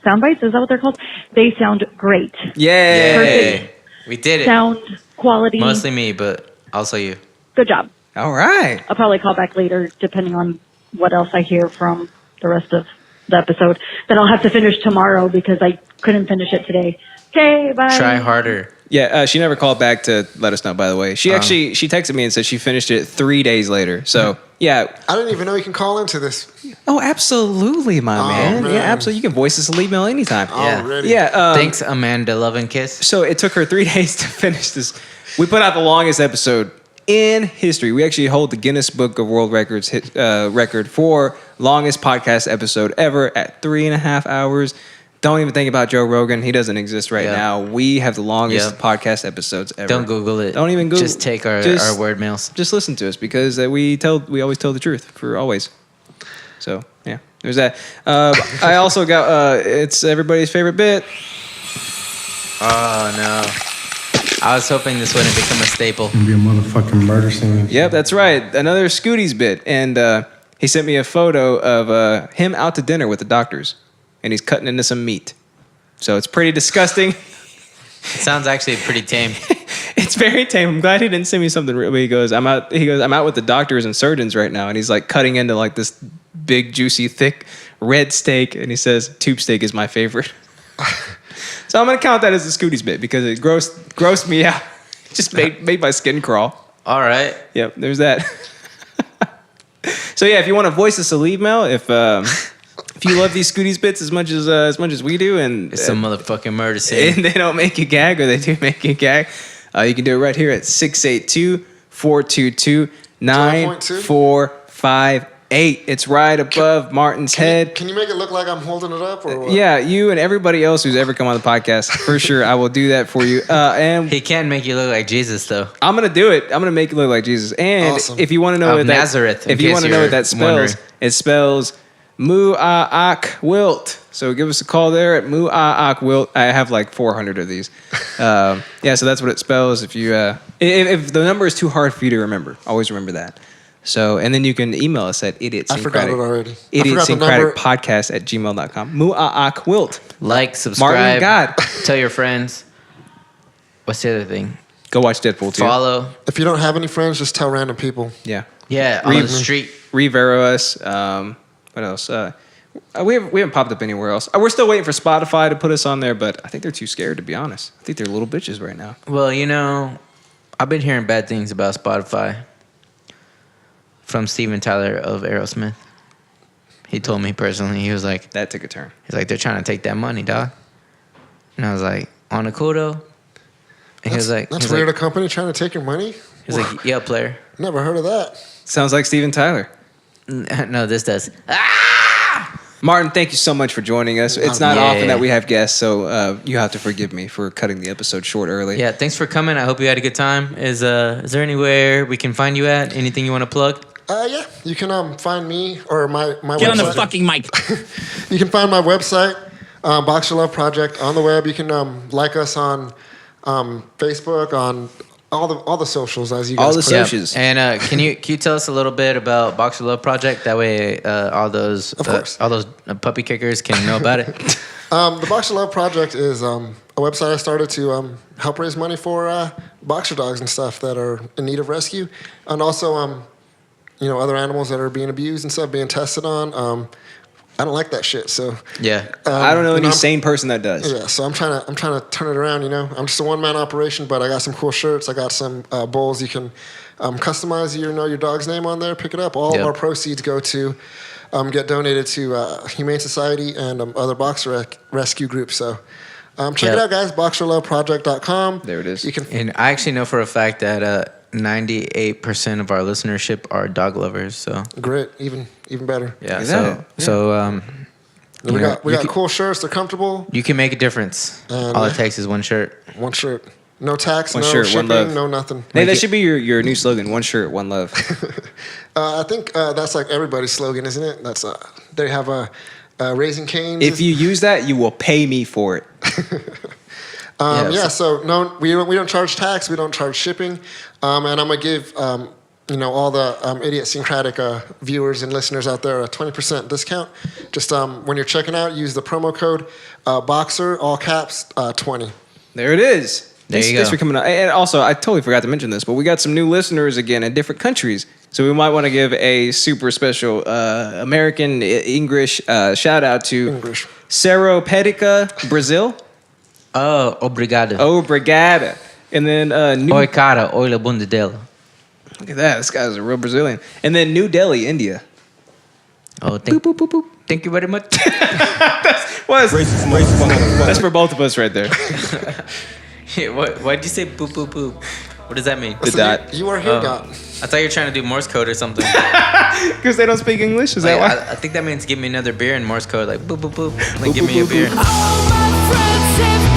Speaker 7: Sound bites, is that what they're called? They sound great.
Speaker 1: Yay.
Speaker 7: Perfect.
Speaker 2: We did it.
Speaker 7: Sound quality.
Speaker 2: Mostly me, but also you.
Speaker 7: Good job.
Speaker 1: All right.
Speaker 7: I'll probably call back later, depending on what else I hear from the rest of the episode. Then I'll have to finish tomorrow because I couldn't finish it today. Okay, bye.
Speaker 2: Try harder.
Speaker 1: Yeah, she never called back to let us know, by the way. She texted me and said she finished it 3 days later. So, yeah.
Speaker 3: I didn't even know you can call into this.
Speaker 1: Oh, absolutely, my man.
Speaker 3: man.
Speaker 1: Yeah, absolutely. You can voice us a email anytime.
Speaker 2: Yeah.
Speaker 3: Already.
Speaker 1: Yeah.
Speaker 2: Thanks, Amanda. Love and kiss.
Speaker 1: So it took her 3 days to finish this. We put out the longest episode in history. We actually hold the Guinness Book of World Records record for longest podcast episode ever at 3.5 hours. Don't even think about Joe Rogan. He doesn't exist right now. We have the longest podcast episodes ever.
Speaker 2: Don't Google it.
Speaker 1: Don't even Google.
Speaker 2: Just take our word mails.
Speaker 1: Just listen to us because we always tell the truth for always. So yeah, there's that. I also got it's everybody's favorite bit.
Speaker 2: Oh no! I was hoping this wouldn't become a staple.
Speaker 4: It'd be a motherfucking murder scene.
Speaker 1: Yep, that's right. Another Scooties bit, and he sent me a photo of him out to dinner with the doctors, and he's cutting into some meat. So it's pretty disgusting.
Speaker 2: It sounds actually pretty tame.
Speaker 1: It's very tame. I'm glad he didn't send me something where he goes, I'm out with the doctors and surgeons right now, and he's like cutting into like this big, juicy, thick red steak, and he says, tube steak is my favorite. So I'm gonna count that as a Scooties bit because it grossed me out. It just made my skin crawl.
Speaker 2: All right.
Speaker 1: Yep, there's that. So yeah, if you want to voice us a leave mail, if you love these Scooties bits as much as we do, and
Speaker 2: It's some motherfucking murder scene.
Speaker 1: and they don't make you gag, or they do make you gag, you can do it right here at 682-422-9458. It's right above Martin's head.
Speaker 3: Can you make it look like I'm holding it up? Or what?
Speaker 1: Yeah, you and everybody else who's ever come on the podcast, for sure, I will do that for you. And
Speaker 2: He can make you look like Jesus, though.
Speaker 1: I'm gonna do it. I'm gonna make it look like Jesus. And
Speaker 3: Awesome.
Speaker 1: if you want to know
Speaker 2: Of
Speaker 1: what that
Speaker 2: Nazareth, in
Speaker 1: if you
Speaker 2: case
Speaker 1: want to know
Speaker 2: you're
Speaker 1: what that spells,
Speaker 2: wondering.
Speaker 1: it spells Mu'a'ak-wilt. So give us a call there at Mu'a'ak-wilt. I have like 400 of these. Yeah, so that's what it spells. If you if the number is too hard for you to remember, always remember that. So, and then you can email us at
Speaker 3: I forgot it already.
Speaker 1: idiotsyncraticpodcast@gmail.com. Mu'a'ak-wilt.
Speaker 2: Like, subscribe.
Speaker 1: Martin, God.
Speaker 2: Tell your friends. What's the other thing?
Speaker 1: Go watch Deadpool too.
Speaker 2: Follow.
Speaker 3: If you don't have any friends, just tell random people.
Speaker 1: Yeah.
Speaker 2: Yeah, on the street.
Speaker 1: Revero us. What else? We haven't popped up anywhere else. We're still waiting for Spotify to put us on there, but I think they're too scared, to be honest. I think they're little bitches right now.
Speaker 2: Well, you know, I've been hearing bad things about Spotify from Steven Tyler of Aerosmith. He told me personally, he was like,
Speaker 1: That took a turn.
Speaker 2: he's like, they're trying to take that money, dog. And I was like, on a cool though. And he was like,
Speaker 3: That's weird. A company trying to take your money?
Speaker 2: He's like, yeah, player.
Speaker 3: Never heard of that.
Speaker 1: Sounds like Steven Tyler.
Speaker 2: No, this does.
Speaker 1: Martin, thank you so much for joining us. It's not
Speaker 2: Yeah.
Speaker 1: often that we have guests, so you have to forgive me for cutting the episode short early.
Speaker 2: Yeah, thanks for coming. I hope you had a good time. Is there anywhere we can find you at? Anything you want to plug?
Speaker 3: Yeah, you can find me or my
Speaker 8: Get
Speaker 3: website.
Speaker 8: on the fucking mic.
Speaker 3: You can find my website, Box Your Love Project, on the web. You can like us on Facebook, on all the socials, as you guys
Speaker 1: All the
Speaker 3: put it.
Speaker 1: socials.
Speaker 2: And can you tell us a little bit about Box Your Love Project? That way, all those puppy kickers can know about it.
Speaker 3: The Box Your Love Project is a website I started to help raise money for boxer dogs and stuff that are in need of rescue, and also other animals that are being abused and stuff, being tested on. I don't like that shit. So
Speaker 2: Yeah.
Speaker 1: I don't know any
Speaker 3: I'm-
Speaker 1: sane person that does.
Speaker 3: Yeah, so I'm trying to turn it around. I'm just a one-man operation, but I got some cool shirts. I got some bowls. You can customize your dog's name on there. Pick it up. All of our proceeds go to get donated to Humane Society and other boxer rescue groups. So check it out, guys. BoxerLoveProject.com.
Speaker 1: There it is.
Speaker 3: You can.
Speaker 2: And I actually know for a fact that 98% of our listenership are dog lovers. So
Speaker 3: Great, even better.
Speaker 2: yeah.
Speaker 1: Look at
Speaker 2: So
Speaker 1: that.
Speaker 2: so
Speaker 3: We got cool shirts. They're comfortable.
Speaker 2: you can make a difference.
Speaker 3: And
Speaker 2: All it takes is one shirt.
Speaker 3: One shirt. No tax,
Speaker 1: One
Speaker 3: no
Speaker 1: shirt, one
Speaker 3: shipping,
Speaker 1: love.
Speaker 3: no nothing.
Speaker 1: Hey, that should be your new slogan. One shirt, one love.
Speaker 3: I think that's like everybody's slogan, isn't it? That's they have a Raising Cane's.
Speaker 1: If you use that, you will pay me for it.
Speaker 3: Yeah, so no, we don't charge tax, we don't charge shipping, and I'm gonna give all the Idiosyncratic viewers and listeners out there a 20% discount. Just when you're checking out, use the promo code Boxer, all caps, 20.
Speaker 1: There it is.
Speaker 2: There you go.
Speaker 1: Thanks for coming on. And also, I totally forgot to mention this, but we got some new listeners again in different countries. So we might want to give a super special American English shout out to
Speaker 3: English.
Speaker 1: Cerro Pedica, Brazil.
Speaker 2: Oh, obrigado.
Speaker 1: Obrigada. And then New...
Speaker 2: Oi, cara. Oi, la bundadela.
Speaker 1: Look at that. This guy's a real Brazilian. And then New Delhi, India.
Speaker 2: Oh,
Speaker 1: Boop, boop, boop, boop.
Speaker 2: thank you very much.
Speaker 1: That's for both of us right there.
Speaker 2: Why'd you say boop, boop, boop? What does that mean?
Speaker 1: The dot.
Speaker 3: You are here,
Speaker 2: Oh.
Speaker 3: dot.
Speaker 2: I thought you were trying to do Morse code or something.
Speaker 1: Because they don't speak English? Is that
Speaker 2: Like,
Speaker 1: why?
Speaker 2: I think that means give me another beer in Morse code. Like, boop, boop, boop. Like, give me a beer.
Speaker 8: All my friends have